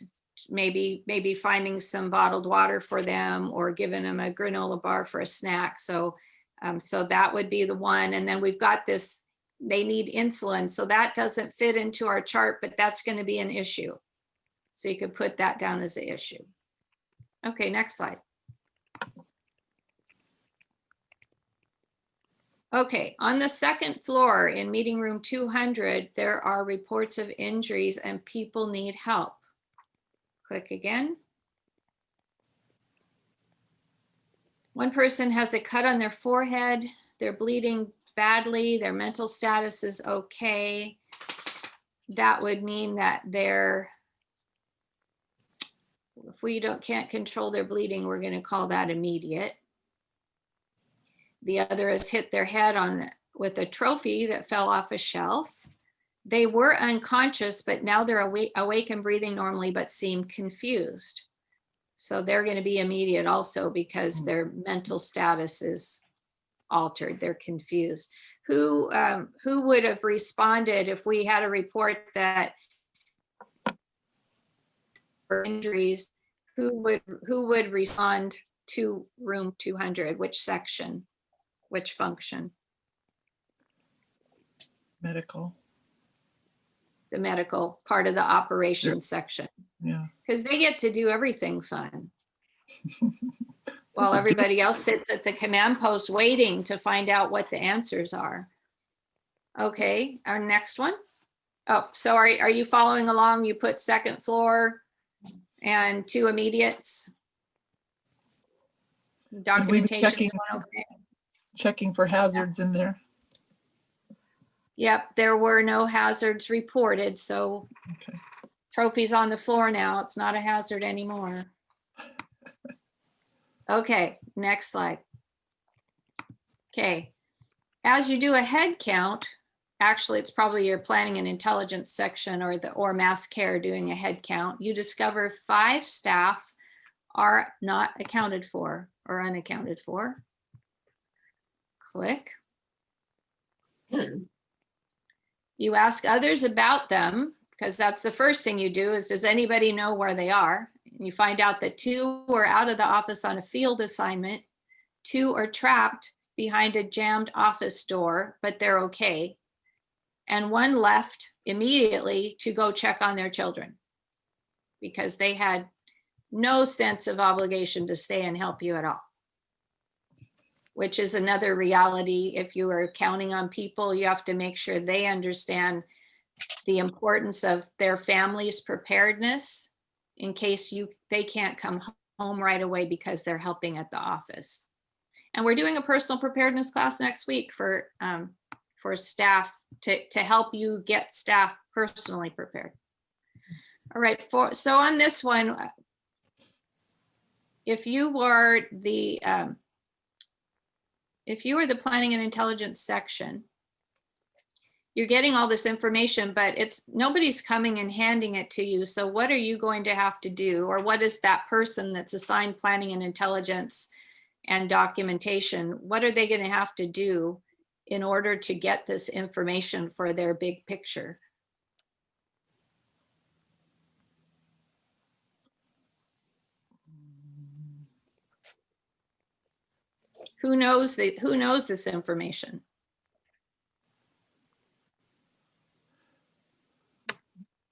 S2: maybe finding some bottled water for them or giving them a granola bar for a snack. So that would be the one. And then we've got this, they need insulin. So that doesn't fit into our chart, but that's going to be an issue. So you could put that down as an issue. Okay, next slide. Okay, on the 2nd floor in meeting room 200, there are reports of injuries and people need help. Click again. One person has a cut on their forehead. They're bleeding badly. Their mental status is okay. That would mean that if we can't control their bleeding, we're going to call that immediate. The other has hit their head with a trophy that fell off a shelf. They were unconscious, but now they're awake and breathing normally, but seem confused. So they're going to be immediate also because their mental status is altered. They're confused. Who would have responded if we had a report that for injuries? Who would respond to room 200? Which section? Which function?
S3: Medical.
S2: The medical part of the operations section.
S3: Yeah.
S2: Because they get to do everything fun. While everybody else sits at the command post waiting to find out what the answers are. Okay, our next one. Oh, so are you following along? You put 2nd floor and 2 immediates. Documentation.
S3: Checking for hazards in there.
S2: Yep, there were no hazards reported, so
S3: Okay.
S2: trophy's on the floor now. It's not a hazard anymore. Okay, next slide. Okay, as you do a head count, actually it's probably your planning and intelligence section or mass care doing a head count, you discover 5 staff are not accounted for or unaccounted for. Click. You ask others about them because that's the first thing you do is, does anybody know where they are? And you find out that 2 are out of the office on a field assignment. 2 are trapped behind a jammed office door, but they're okay. And 1 left immediately to go check on their children because they had no sense of obligation to stay and help you at all. Which is another reality. If you are counting on people, you have to make sure they understand the importance of their family's preparedness in case they can't come home right away because they're helping at the office. And we're doing a personal preparedness class next week for staff to help you get staff personally prepared. All right, so on this one, if you were the planning and intelligence section, you're getting all this information, but nobody's coming and handing it to you. So what are you going to have to do? Or what is that person that's assigned planning and intelligence and documentation, what are they going to have to do in order to get this information for their big picture? Who knows this information?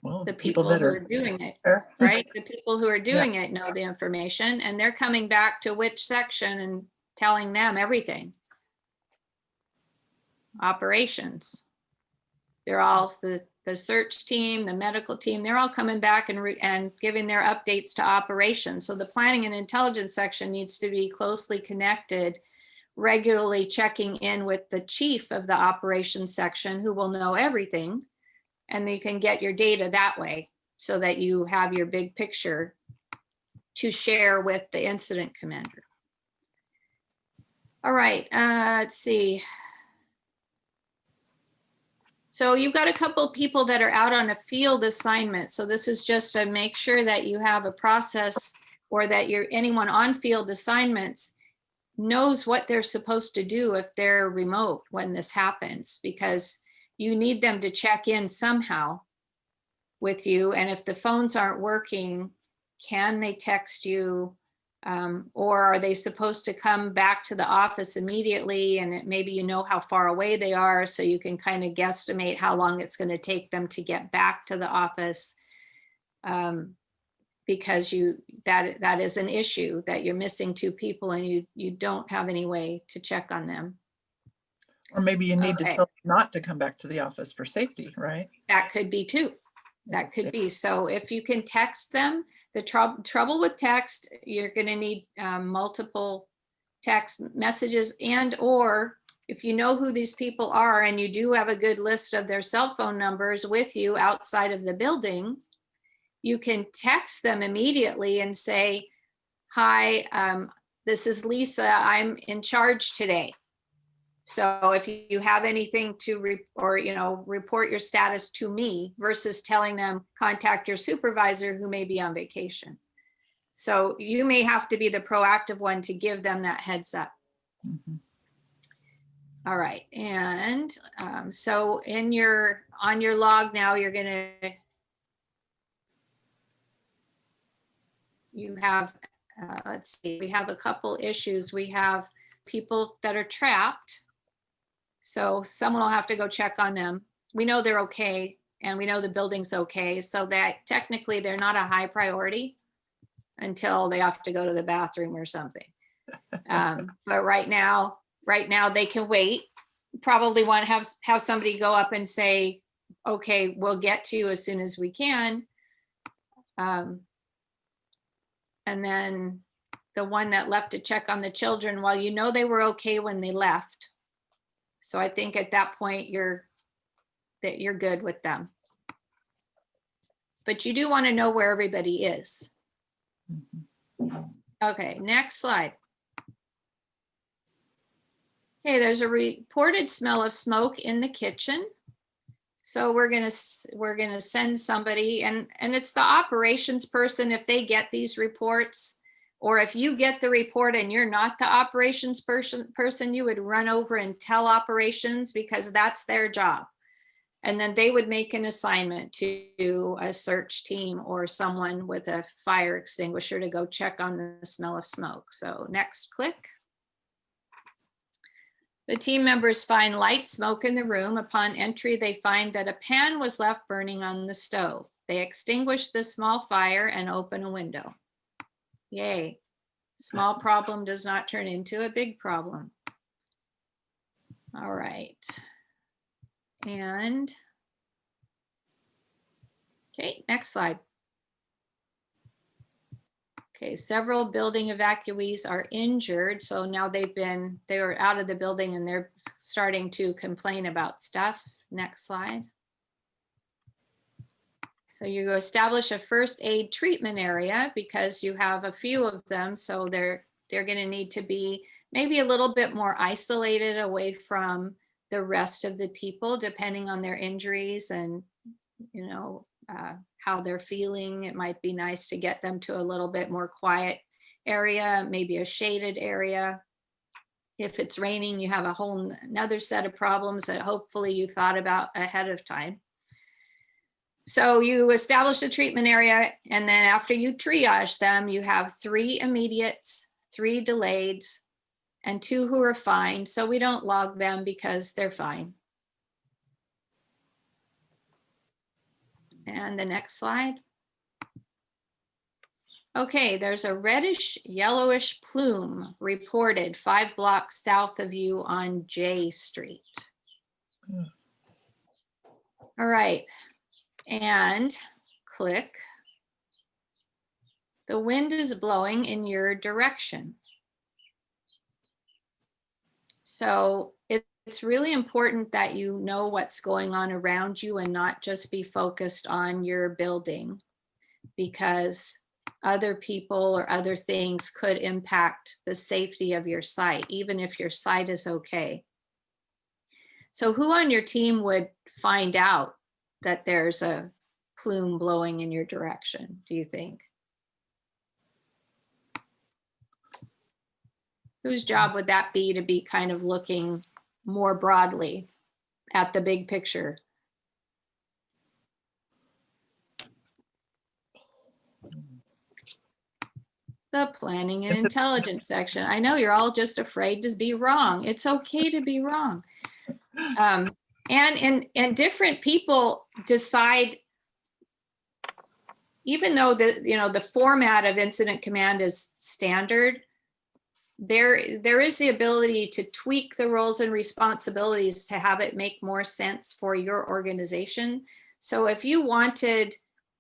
S3: Well,
S2: The
S3: people
S2: people
S3: that
S2: who
S3: are
S2: are doing it,
S3: there.
S2: right? The people who are doing it know the information, and they're coming back to which section and telling them everything. Operations. They're all the search team, the medical team, they're all coming back and giving their updates to operations. So the planning and intelligence section needs to be closely connected, regularly checking in with the chief of the operations section, who will know everything. And you can get your data that way so that you have your big picture to share with the incident commander. All right, let's see. So you've got a couple of people that are out on a field assignment. So this is just to make sure that you have a process, or that anyone on field assignments knows what they're supposed to do if they're remote when this happens, because you need them to check in somehow with you. And if the phones aren't working, can they text you? Or are they supposed to come back to the office immediately? And maybe you know how far away they are, so you can kind of guesstimate how long it's going to take them to get back to the office. Because that is an issue, that you're missing 2 people and you don't have any way to check on them.
S3: Or maybe you need to tell them not to come back to the office for safety, right?
S2: That could be too. That could be. So if you can text them, the trouble with text, you're going to need multiple text messages, and or if you know who these people are and you do have a good list of their cell phone numbers with you outside of the building, you can text them immediately and say, hi, this is Lisa, I'm in charge today. So if you have anything to report your status to me, versus telling them contact your supervisor who may be on vacation. So you may have to be the proactive one to give them that heads up.
S3: Mm-hmm.
S2: All right, and so on your log now, you have, let's see, we have a couple issues. We have people that are trapped. So someone will have to go check on them. We know they're okay, and we know the building's okay, so that technically they're not a high priority until they have to go to the bathroom or something. But right now they can wait. Probably want to have somebody go up and say, okay, we'll get to you as soon as we can. And then the one that left to check on the children, well, you know they were okay when they left. So I think at that point you're good with them. But you do want to know where everybody is. Okay, next slide. Okay, there's a reported smell of smoke in the kitchen. So we're gonna send somebody, and it's the operations person if they get these reports. Or if you get the report and you're not the operations person, you would run over and tell operations, because that's their job. And then they would make an assignment to a search team or someone with a fire extinguisher to go check on the smell of smoke. So next click. The team members find light smoke in the room. Upon entry, they find that a pan was left burning on the stove. They extinguish the small fire and open a window. Yay. Small problem does not turn into a big problem. All right. And, okay, next slide. Okay, several building evacuees are injured. So now they were out of the building and they're starting to complain about stuff. Next slide. So you establish a first aid treatment area because you have a few of them. So they're going to need to be maybe a little bit more isolated away from the rest of the people, depending on their injuries and, you know, how they're feeling. It might be nice to get them to a little bit more quiet area, maybe a shaded area. If it's raining, you have a whole another set of problems that hopefully you thought about ahead of time. So you establish the treatment area, and then after you triage them, you have 3 immediates, 3 delayeds, and 2 who are fine. So we don't log them because they're fine. And the next slide. Okay, there's a reddish yellowish plume reported 5 blocks south of you on J Street. All right, and click. The wind is blowing in your direction. So it's really important that you know what's going on around you and not just be focused on your building, because other people or other things could impact the safety of your site, even if your site is okay. So who on your team would find out that there's a plume blowing in your direction, do you think? Whose job would that be, to be kind of looking more broadly at the big picture? The planning and intelligence section. I know you're all just afraid to be wrong. It's okay to be wrong. And different people decide, even though the format of incident command is standard, there is the ability to tweak the roles and responsibilities to have it make more sense for your organization. So if you wanted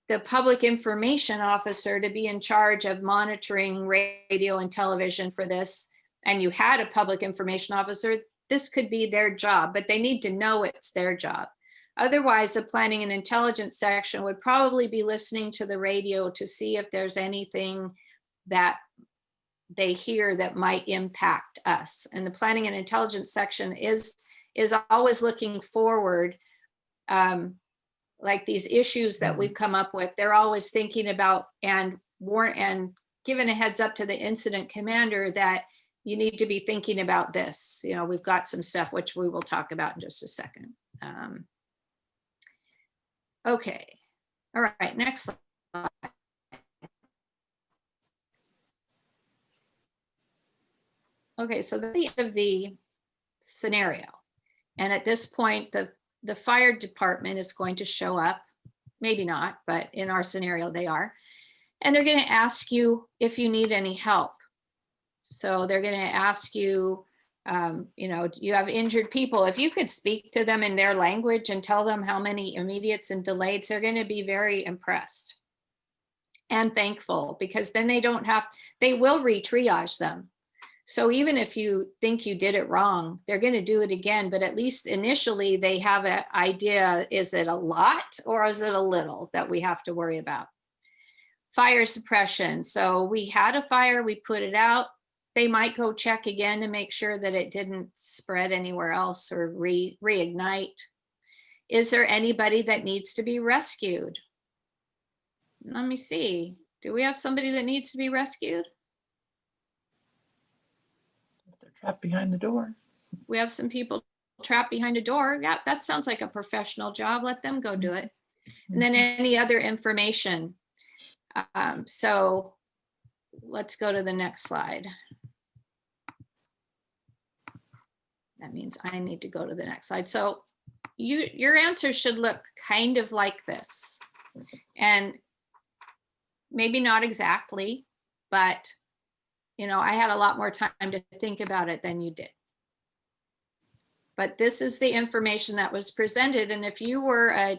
S2: the public information officer to be in charge of monitoring radio and television for this, and you had a public information officer, this could be their job, but they need to know it's their job. Otherwise, the planning and intelligence section would probably be listening to the radio to see if there's anything that they hear that might impact us. And the planning and intelligence section is always looking forward. Like these issues that we've come up with, they're always thinking about and giving a heads up to the incident commander that you need to be thinking about this. You know, we've got some stuff which we will talk about in just a second. Okay, all right, next slide. Okay, so that's the end of the scenario. And at this point, the fire department is going to show up, maybe not, but in our scenario, they are. And they're going to ask you if you need any help. So they're going to ask you, you have injured people. If you could speak to them in their language and tell them how many immediates and delayeds, they're going to be very impressed and thankful, because then they will re-triage them. So even if you think you did it wrong, they're going to do it again, but at least initially they have an idea, is it a lot or is it a little that we have to worry about? Fire suppression. So we had a fire, we put it out. They might go check again to make sure that it didn't spread anywhere else or reignite. Is there anybody that needs to be rescued? Let me see. Do we have somebody that needs to be rescued?
S3: Trapped behind the door.
S2: We have some people trapped behind a door. Yeah, that sounds like a professional job. Let them go do it. And then any other information. So let's go to the next slide. That means I need to go to the next slide. So your answer should look kind of like this. And maybe not exactly, but I had a lot more time to think about it than you did. But this is the information that was presented. And if you were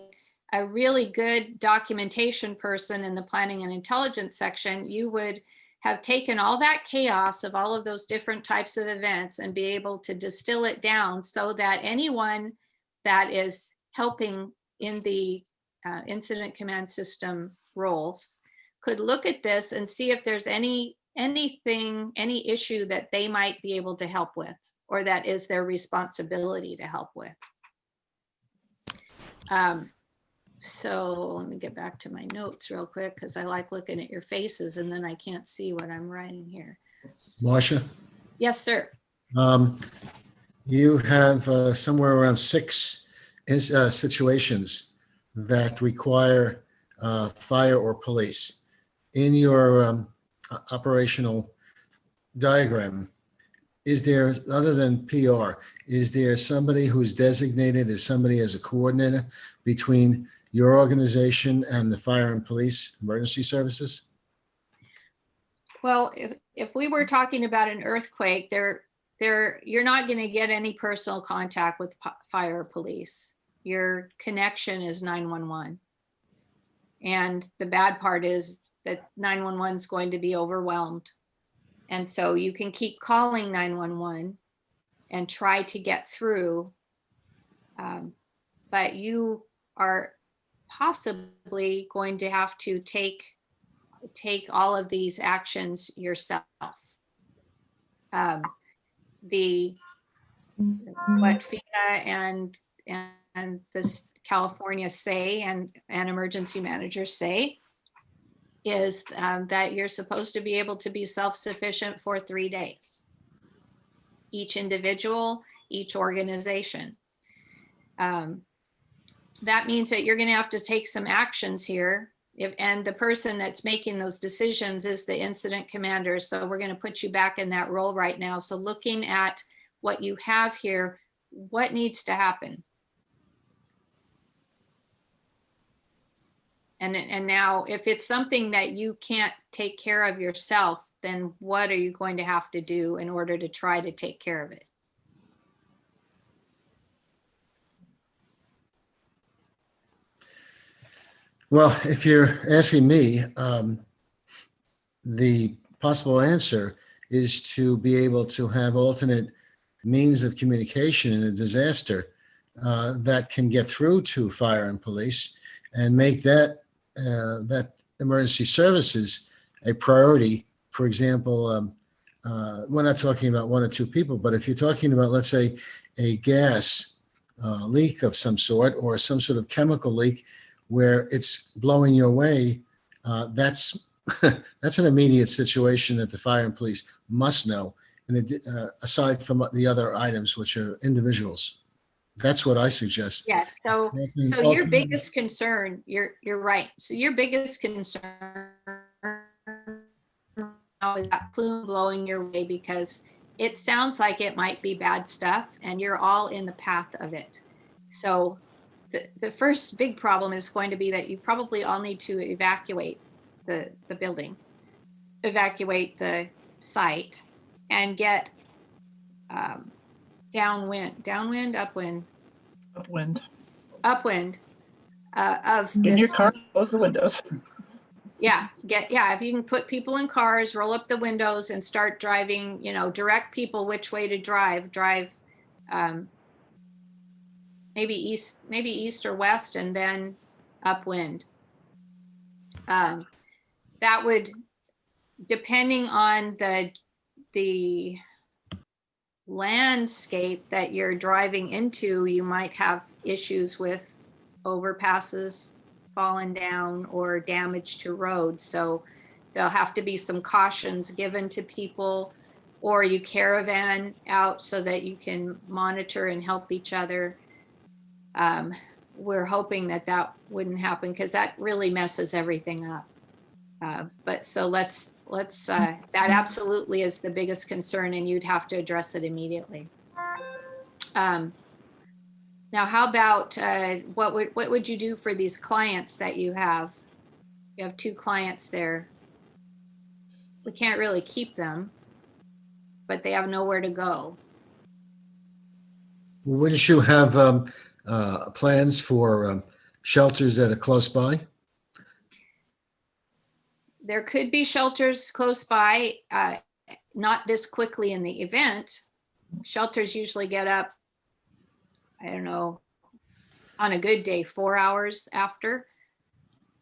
S2: a really good documentation person in the planning and intelligence section, you would have taken all that chaos of all of those different types of events and be able to distill it down so that anyone that is helping in the incident command system roles could look at this and see if there's anything, any issue that they might be able to help with, or that is their responsibility to help with. So let me get back to my notes real quick because I like looking at your faces and then I can't see what I'm writing here.
S4: Marcia,
S2: Yes, sir.
S4: you have somewhere around 6 situations that require fire or police. In your operational diagram, is there, other than PR, is there somebody who's designated as somebody as a coordinator between your organization and the fire and police emergency services?
S2: Well, if we were talking about an earthquake, you're not going to get any personal contact with fire or police. Your connection is 911. And the bad part is that 911 is going to be overwhelmed. And so you can keep calling 911 and try to get through, but you are possibly going to have to take all of these actions yourself. What FEMA and this California say and emergency managers say is that you're supposed to be able to be self-sufficient for 3 days. Each individual, each organization. That means that you're going to have to take some actions here. And the person that's making those decisions is the incident commander. So we're going to put you back in that role right now. So looking at what you have here, what needs to happen? And now if it's something that you can't take care of yourself, then what are you going to have to do in order to try to take care of it?
S4: Well, if you're asking me, the possible answer is to be able to have alternate means of communication in a disaster that can get through to fire and police and make that emergency services a priority. For example, we're not talking about 1 or 2 people, but if you're talking about, let's say, a gas leak of some sort or some sort of chemical leak where it's blowing your way, that's that's an immediate situation that the fire and police must know, and aside from the other items, which are individuals. That's what I suggest.
S2: Yeah, so your biggest concern, you're right. So your biggest concern now is that plume blowing your way because it sounds like it might be bad stuff and you're all in the path of it. So the first big problem is going to be that you probably all need to evacuate the building, evacuate the site, and get downwind, upwind of
S3: In
S2: this.
S3: your car, close the windows.
S2: Yeah, if you can put people in cars, roll up the windows and start driving, direct people which way to drive maybe east or west and then upwind. That would, depending on the landscape that you're driving into, you might have issues with overpasses falling down or damage to roads. So there'll have to be some cautions given to people, or you caravan out so that you can monitor and help each other. We're hoping that wouldn't happen because that really messes everything up. But so let's that absolutely is the biggest concern, and you'd have to address it immediately. Now, how about what would you do for these clients that you have? You have 2 clients there. We can't really keep them, but they have nowhere to go.
S4: Wouldn't you have plans for shelters that are close by?
S2: There could be shelters close by, not this quickly in the event. Shelters usually get up, I don't know, on a good day, 4 hours after.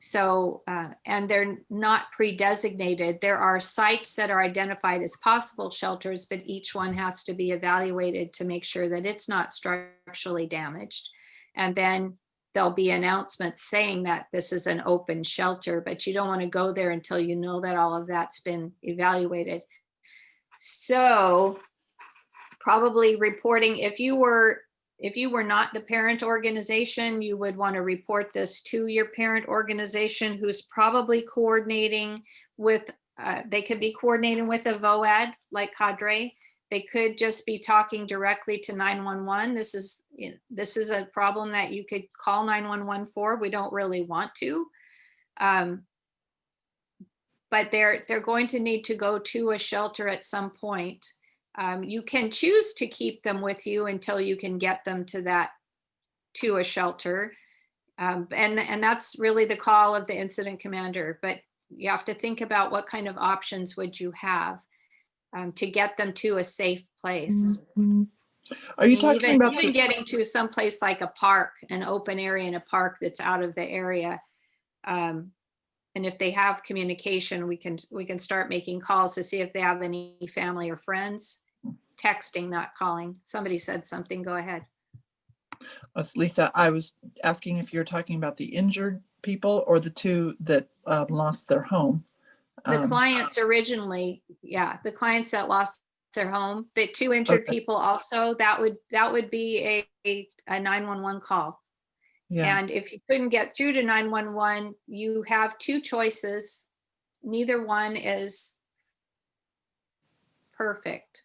S2: So, and they're not pre-designated. There are sites that are identified as possible shelters, but each one has to be evaluated to make sure that it's not structurally damaged. And then there'll be announcements saying that this is an open shelter, but you don't want to go there until you know that all of that's been evaluated. So probably reporting, if you were not the parent organization, you would want to report this to your parent organization, who's probably coordinating with, they could be coordinating with a VOAD like Cadre. They could just be talking directly to 911. This is a problem that you could call 911 for. We don't really want to. But they're going to need to go to a shelter at some point. You can choose to keep them with you until you can get them to a shelter. And that's really the call of the incident commander. But you have to think about what kind of options would you have to get them to a safe place.
S3: Are you talking about
S2: even getting to some place like a park, an open area in a park that's out of the area? And if they have communication, we can start making calls to see if they have any family or friends. Texting, not calling. Somebody said something. Go ahead.
S3: Lisa, I was asking if you're talking about the injured people or the two that lost their home.
S2: The clients originally, yeah, the clients that lost their home, the two injured people also, that would be a 911 call.
S3: Yeah.
S2: And if you couldn't get through to 911, you have two choices. Neither one is perfect.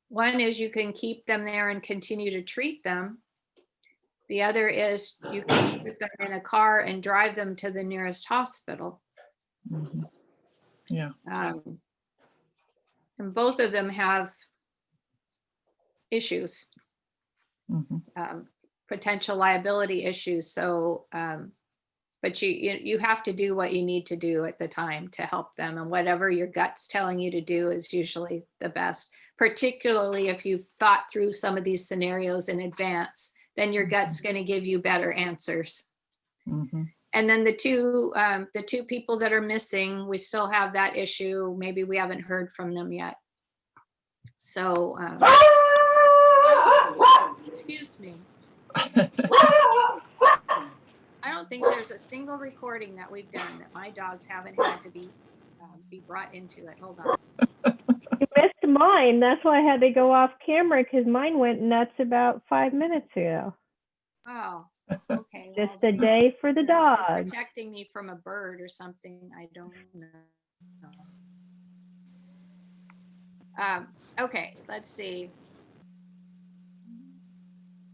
S2: One is you can keep them there and continue to treat them. The other is you can put them in a car and drive them to the nearest hospital.
S3: Mm-hmm. Yeah.
S2: And both of them have issues, potential liability issues. So, but you have to do what you need to do at the time to help them. And whatever your gut's telling you to do is usually the best, particularly if you've thought through some of these scenarios in advance, then your gut's going to give you better answers.
S3: Mm-hmm.
S2: And then the two people that are missing, we still have that issue. Maybe we haven't heard from them yet. So, excuse me. I don't think there's a single recording that we've done that my dogs haven't had to be brought into it. Hold on.
S1: You missed mine. That's why I had to go off camera, because mine went nuts about 5 minutes ago.
S2: Oh, okay.
S1: Just a day for the
S2: they're
S1: dog.
S2: protecting me from a bird or something. I don't know. Okay, let's see.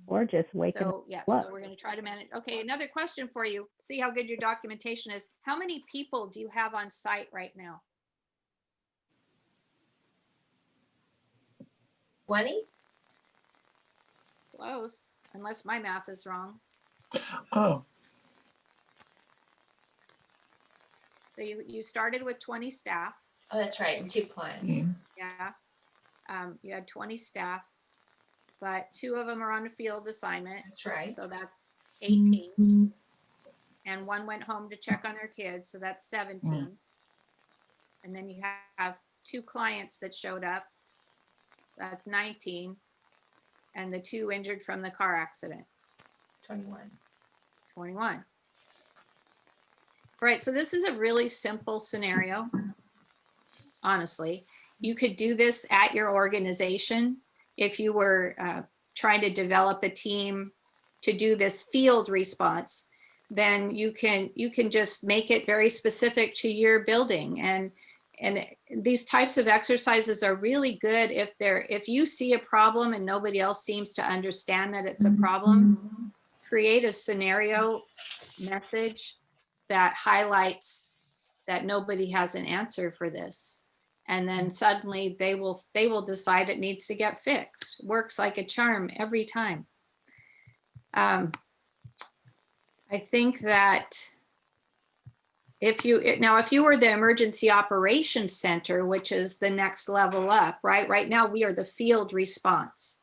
S1: Or just waking up.
S2: So yeah, so we're going to try to manage. Okay, another question for you. See how good your documentation is. How many people do you have on site right now?
S6: 20?
S2: Close, unless my math is wrong.
S3: Oh.
S2: So you started with 20 staff.
S6: Oh, that's right, and 2 clients.
S2: Yeah. You had 20 staff, but 2 of them are on a field assignment.
S6: That's right.
S2: So that's 18. And 1 went home to check on their kids, so that's 17. And then you have 2 clients that showed up. That's 19. And the 2 injured from the car accident. 21. Right, so this is a really simple scenario. Honestly, you could do this at your organization if you were trying to develop a team to do this field response. Then you can just make it very specific to your building. And these types of exercises are really good if you see a problem and nobody else seems to understand that it's a problem. Create a scenario message that highlights that nobody has an answer for this. And then suddenly they will decide it needs to get fixed. Works like a charm every time. I think that if you were the emergency operations center, which is the next level up, right now we are the field response.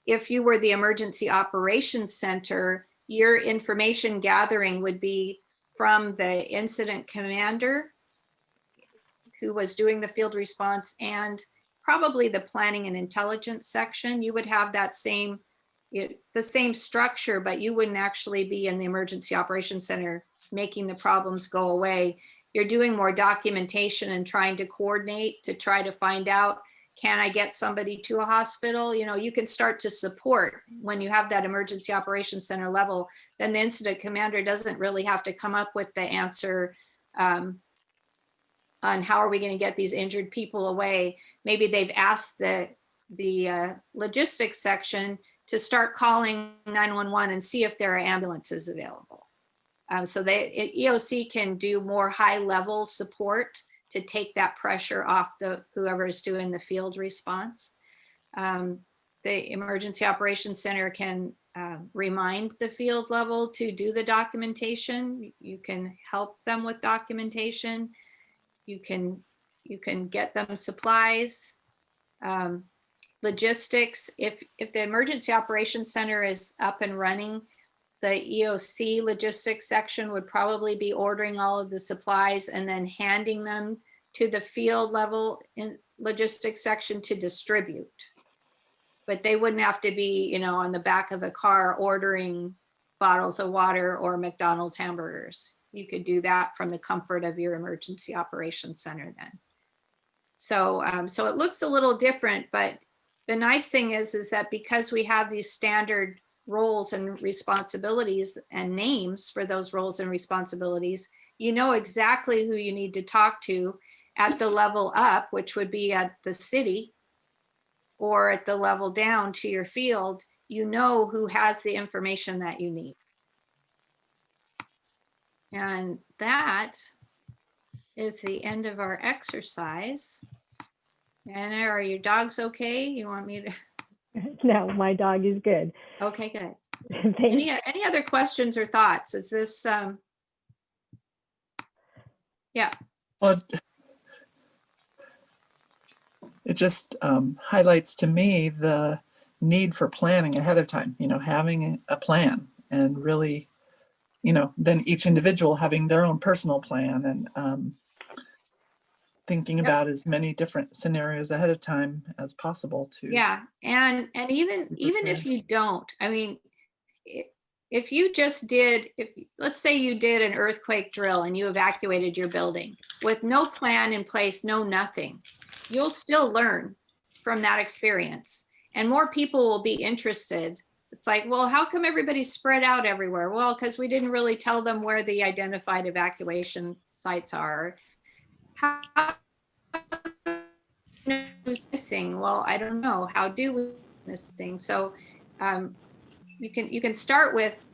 S2: If you were the emergency operations center, your information gathering would be from the incident commander who was doing the field response and probably the planning and intelligence section. You would have that same, the same structure, but you wouldn't actually be in the emergency operations center making the problems go away. You're doing more documentation and trying to coordinate to try to find out, can I get somebody to a hospital? You know, you can start to support when you have that emergency operations center level, then the incident commander doesn't really have to come up with the answer on how are we going to get these injured people away. Maybe they've asked the logistics section to start calling 911 and see if there are ambulances available. So EOC can do more high level support to take that pressure off whoever is doing the field response. The Emergency Operations Center can remind the field level to do the documentation. You can help them with documentation. You can get them supplies, logistics. If the Emergency Operations Center is up and running, the EOC logistics section would probably be ordering all of the supplies and then handing them to the field level in logistics section to distribute. But they wouldn't have to be, you know, on the back of a car ordering bottles of water or McDonald's hamburgers. You could do that from the comfort of your emergency operations center then. So, so it looks a little different, but the nice thing is that because we have these standard roles and responsibilities and names for those roles and responsibilities, you know exactly who you need to talk to at the level up, which would be at the city, or at the level down to your field. You know who has the information that you need. And that is the end of our exercise. Anna, are your dogs okay? You want me to?
S1: No, my dog is good.
S2: Okay, good.
S1: Thanks.
S2: Any other questions or thoughts? Is this, yeah.
S3: Well, it just highlights to me the need for planning ahead of time, you know, having a plan and really, you know, then each individual having their own personal plan and thinking
S2: Yep.
S3: about as many different scenarios ahead of time as possible to.
S2: Yeah, and even if you don't, I mean, if you just did, let's say you did an earthquake drill and you evacuated your building with no plan in place, no nothing, you'll still learn from that experience, and more people will be interested. It's like, well, how come everybody's spread out everywhere? Well, because we didn't really tell them where the identified evacuation sites are. How who's missing? Well, I don't know. How do we this thing? So you can start with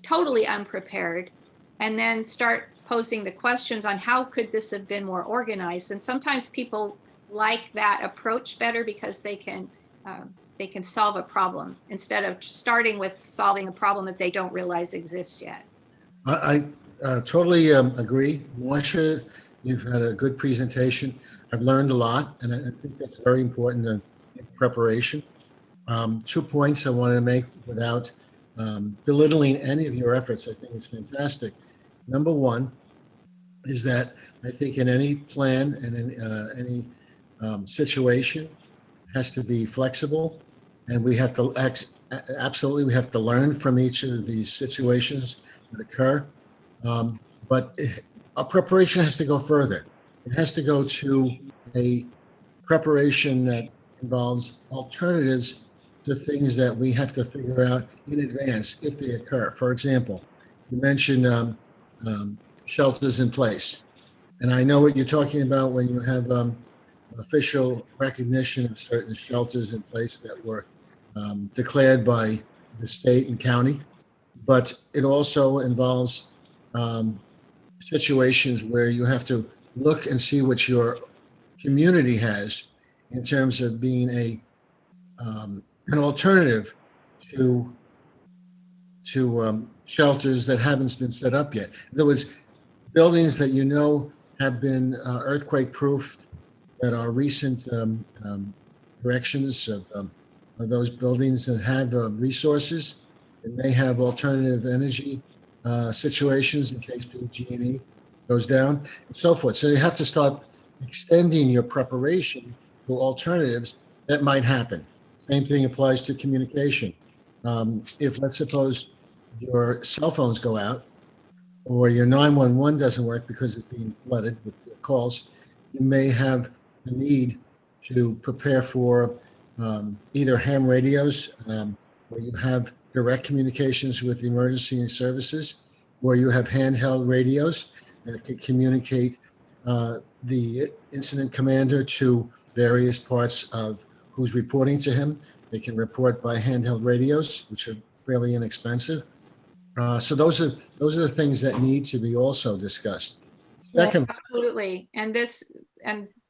S2: totally unprepared and then start posing the questions on how could this have been more organized. And sometimes people like that approach better because they can solve a problem instead of starting with solving a problem that they don't realize exists yet.
S4: I totally agree. Marsha, you've had a good presentation. I've learned a lot, and I think that's very important in preparation. 2 points I wanted to make without belittling any of your efforts. I think it's fantastic. Number one is that I think in any plan and in any situation has to be flexible, and we have to absolutely we have to learn from each of these situations that occur. But our preparation has to go further. It has to go to a preparation that involves alternatives to things that we have to figure out in advance if they occur. For example, you mentioned shelters in place. And I know what you're talking about when you have official recognition of certain shelters in place that were declared by the state and county. But it also involves situations where you have to look and see what your community has in terms of being an alternative to shelters that haven't been set up yet. There was buildings that you know have been earthquake proofed that are recent corrections of those buildings that have resources and they have alternative energy situations in case PG&E goes down and so forth. So you have to start extending your preparation to alternatives that might happen. Same thing applies to communication. If, let's suppose, your cell phones go out or your 911 doesn't work because it's being flooded with calls, you may have the need to prepare for either ham radios, where you have direct communications with the emergency services, or you have handheld radios that can communicate the incident commander to various parts of who's reporting to him. They can report by handheld radios, which are fairly inexpensive. So those are the things that need to be also discussed. Second,
S2: Absolutely. And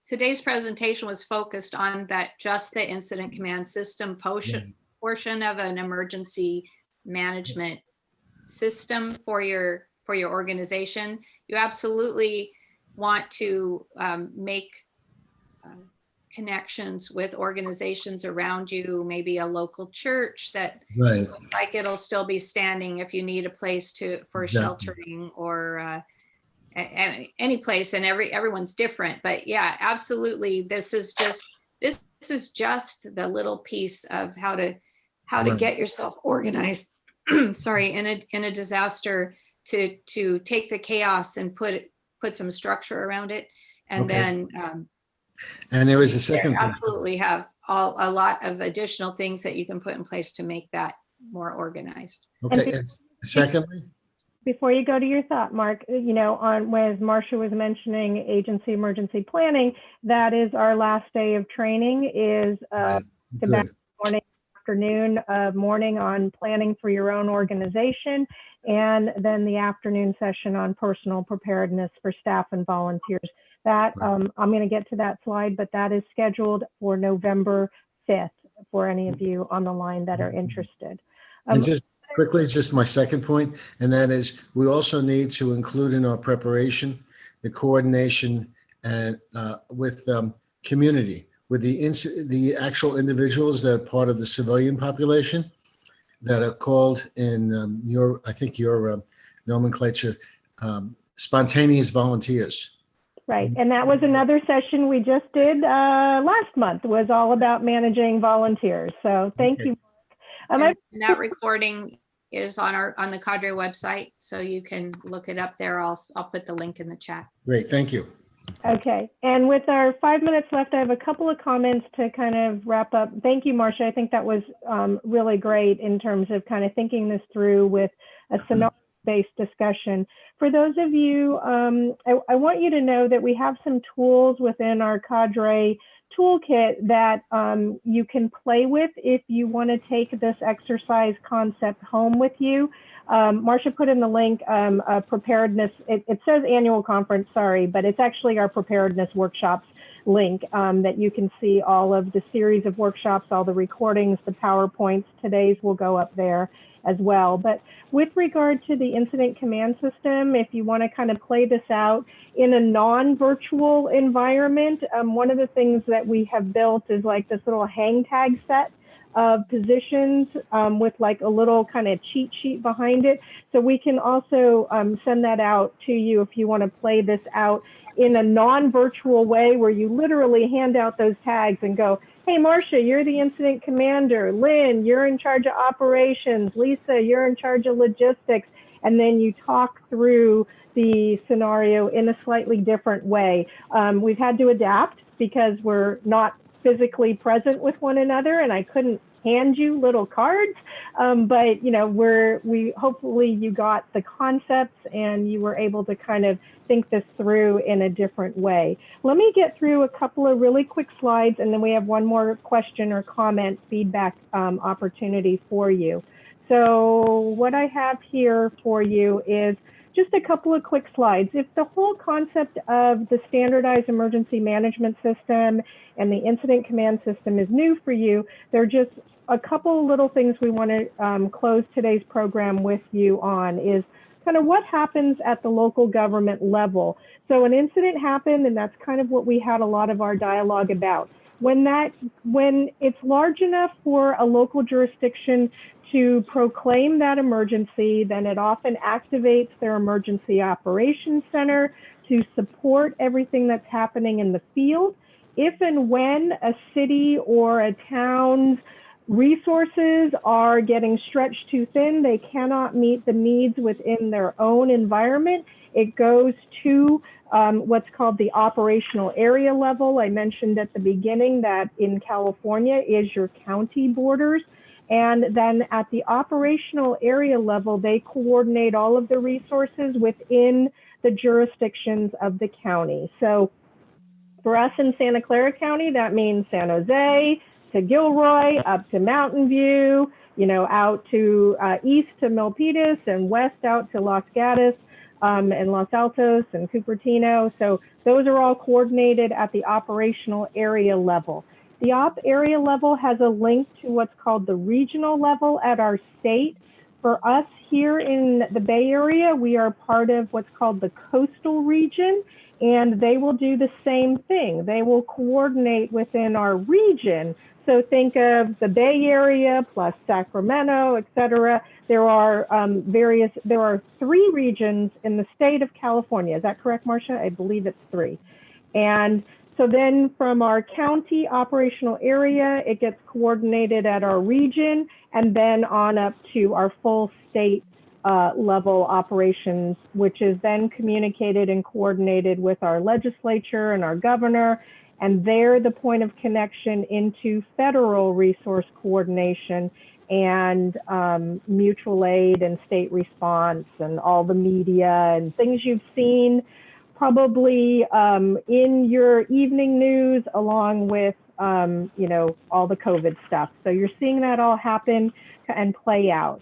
S2: today's presentation was focused on that, just the incident command system portion of an emergency management system for your organization. You absolutely want to make connections with organizations around you, maybe a local church that
S4: right,
S2: looks like it'll still be standing if you need a place for sheltering, or any place, and everyone's different. But yeah, absolutely, this is just the little piece of how to
S4: Right.
S2: get yourself organized sorry, in a disaster, to take the chaos and put some structure around it. And
S4: Okay.
S2: then
S4: and there is a second thing.
S2: absolutely have a lot of additional things that you can put in place to make that more organized.
S4: Okay, and secondly,
S1: Before you go to your thought, Mark, when Marcia was mentioning agency emergency planning, that is our last day of training, is the back
S4: good.
S1: morning on planning for your own organization, and then the afternoon session on personal preparedness for staff and volunteers. That I'm going to get to that slide, but that is scheduled for November 5th for any of you on the line that are interested.
S4: And just quickly, just my second point, and that is we also need to include in our preparation the coordination and with community, with the actual individuals that are part of the civilian population that are called in your nomenclature, spontaneous volunteers.
S1: Right, and that was another session we just did last month, was all about managing volunteers. So thank you, Mark.
S2: And that recording is on the Cadre website, so you can look it up there. I'll put the link in the chat.
S4: Great, thank you.
S1: Okay, and with our 5 minutes left, I have a couple of comments to kind of wrap up. Thank you, Marcia. I think that was really great in terms of kind of thinking this through with a scenario-based discussion. For those of you, I want you to know that we have some tools within our Cadre toolkit that you can play with if you want to take this exercise concept home with you. Marcia put in the link, preparedness. It says annual conference, sorry, but it's actually our preparedness workshops link that you can see all of the series of workshops, all the recordings, the PowerPoints. Today's will go up there as well. But with regard to the incident command system, if you want to kind of play this out in a non-virtual environment, one of the things that we have built is like this little hang tag set of positions with like a little kind of cheat sheet behind it. So we can also send that out to you if you want to play this out in a non-virtual way, where you literally hand out those tags and go, hey, Marcia, you're the incident commander. Lynn, you're in charge of operations. Lisa, you're in charge of logistics. And then you talk through the scenario in a slightly different way. We've had to adapt because we're not physically present with one another, and I couldn't hand you little cards, but we hopefully you got the concepts and you were able to kind of think this through in a different way. Let me get through a couple of really quick slides, and then we have one more question or comment feedback opportunity for you. So what I have here for you is just a couple of quick slides. If the whole concept of the standardized emergency management system and the incident command system is new for you, there are just a couple little things we want to close today's program with you on, is kind of what happens at the local government level. So an incident happened, and that's kind of what we had a lot of our dialogue about. when it's large enough for a local jurisdiction to proclaim that emergency, then it often activates their emergency operations center to support everything that's happening in the field. If and when a city or a town's resources are getting stretched too thin, they cannot meet the needs within their own environment, it goes to what's called the operational area level. I mentioned at the beginning that in California is your county borders. And then at the operational area level, they coordinate all of the resources within the jurisdictions of the county. So for us in Santa Clara County, that means San Jose to Gilroy, up to Mountain View, you know, out to east to Milpitas, and west out to Los Gatos and Los Altos and Cupertino. So those are all coordinated at the operational area level. The op area level has a link to what's called the regional level at our state. For us here in the Bay Area, we are part of what's called the coastal region, and they will do the same thing. They will coordinate within our region. So think of the Bay Area plus Sacramento, et cetera. There are there are 3 regions in the state of California. Is that correct, Marcia? I believe it's 3. And so then from our county operational area, it gets coordinated at our region, and then on up to our full state level operations, which is then communicated and coordinated with our legislature and our governor. And they're the point of connection into federal resource coordination and mutual aid and state response and all the media and things you've seen probably in your evening news, along with you know, all the COVID stuff. So you're seeing that all happen and play out.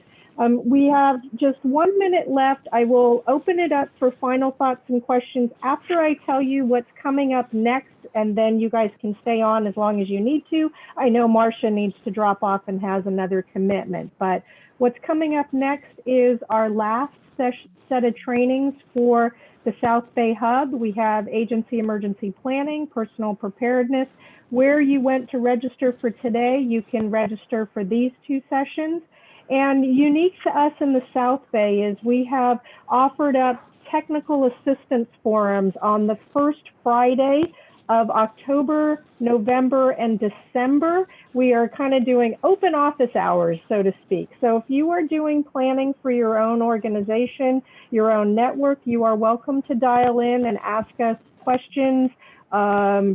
S1: We have just 1 minute left. I will open it up for final thoughts and questions after I tell you what's coming up next, and then you guys can stay on as long as you need to. I know Marcia needs to drop off and has another commitment, but what's coming up next is our last set of trainings for the South Bay Hub. We have agency emergency planning, personal preparedness. Where you went to register for today, you can register for these 2 sessions. And unique to us in the South Bay is we have offered up technical assistance forums on the first Friday of October, November, and December. We are kind of doing open office hours, so to speak. So if you are doing planning for your own organization, your own network, you are welcome to dial in and ask us questions,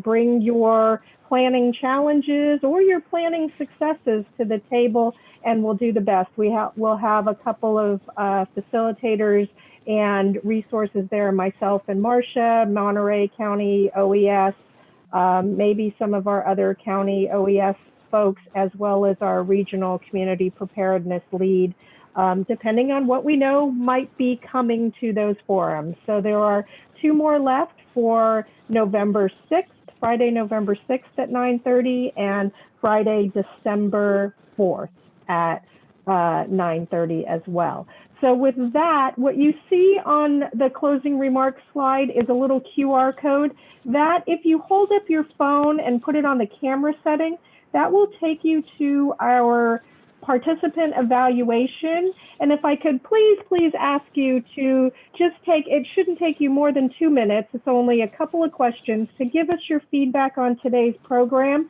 S1: bring your planning challenges or your planning successes to the table, and we'll do the best. We'll have a couple of facilitators and resources there, myself and Marcia, Monterey County OES, maybe some of our other county OES folks, as well as our regional community preparedness lead, depending on what we know might be coming to those forums. So there are 2 more left for November 6th, Friday, November 6th at 9:30, and Friday, December 4th at 9:30 as well. So with that, what you see on the closing remarks slide is a little QR code that if you hold up your phone and put it on the camera setting, that will take you to our participant evaluation. And if I could please ask you to just it shouldn't take you more than 2 minutes. It's only a couple of questions to give us your feedback on today's program.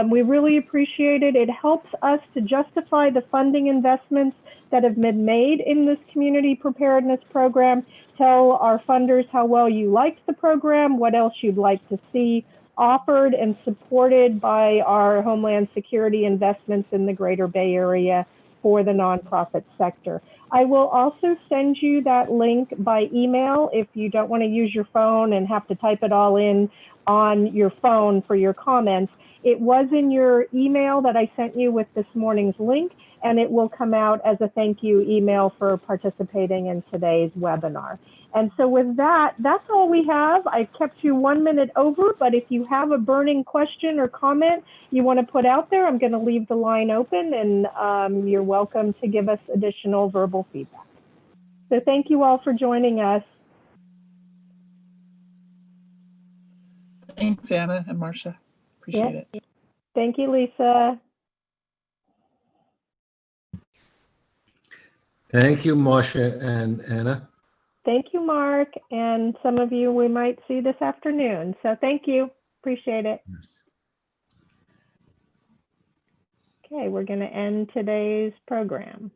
S1: We really appreciate it. It helps us to justify the funding investments that have been made in this community preparedness program. Tell our funders how well you liked the program, what else you'd like to see offered and supported by our Homeland Security investments in the Greater Bay Area for the nonprofit sector. I will also send you that link by email if you don't want to use your phone and have to type it all in on your phone for your comments. It was in your email that I sent you with this morning's link, and it will come out as a thank you email for participating in today's webinar. And so with that, that's all we have. I've kept you 1 minute over, but if you have a burning question or comment you want to put out there, I'm going to leave the line open, and you're welcome to give us additional verbal feedback. So thank you all for joining us.
S3: Thanks, Anna and Marcia. Appreciate it.
S1: Thank you, Lisa.
S4: Thank you, Marcia and Anna.
S1: Thank you, Mark. And some of you we might see this afternoon. So thank you. Appreciate it.
S4: Yes.
S1: Okay, we're going to end today's program.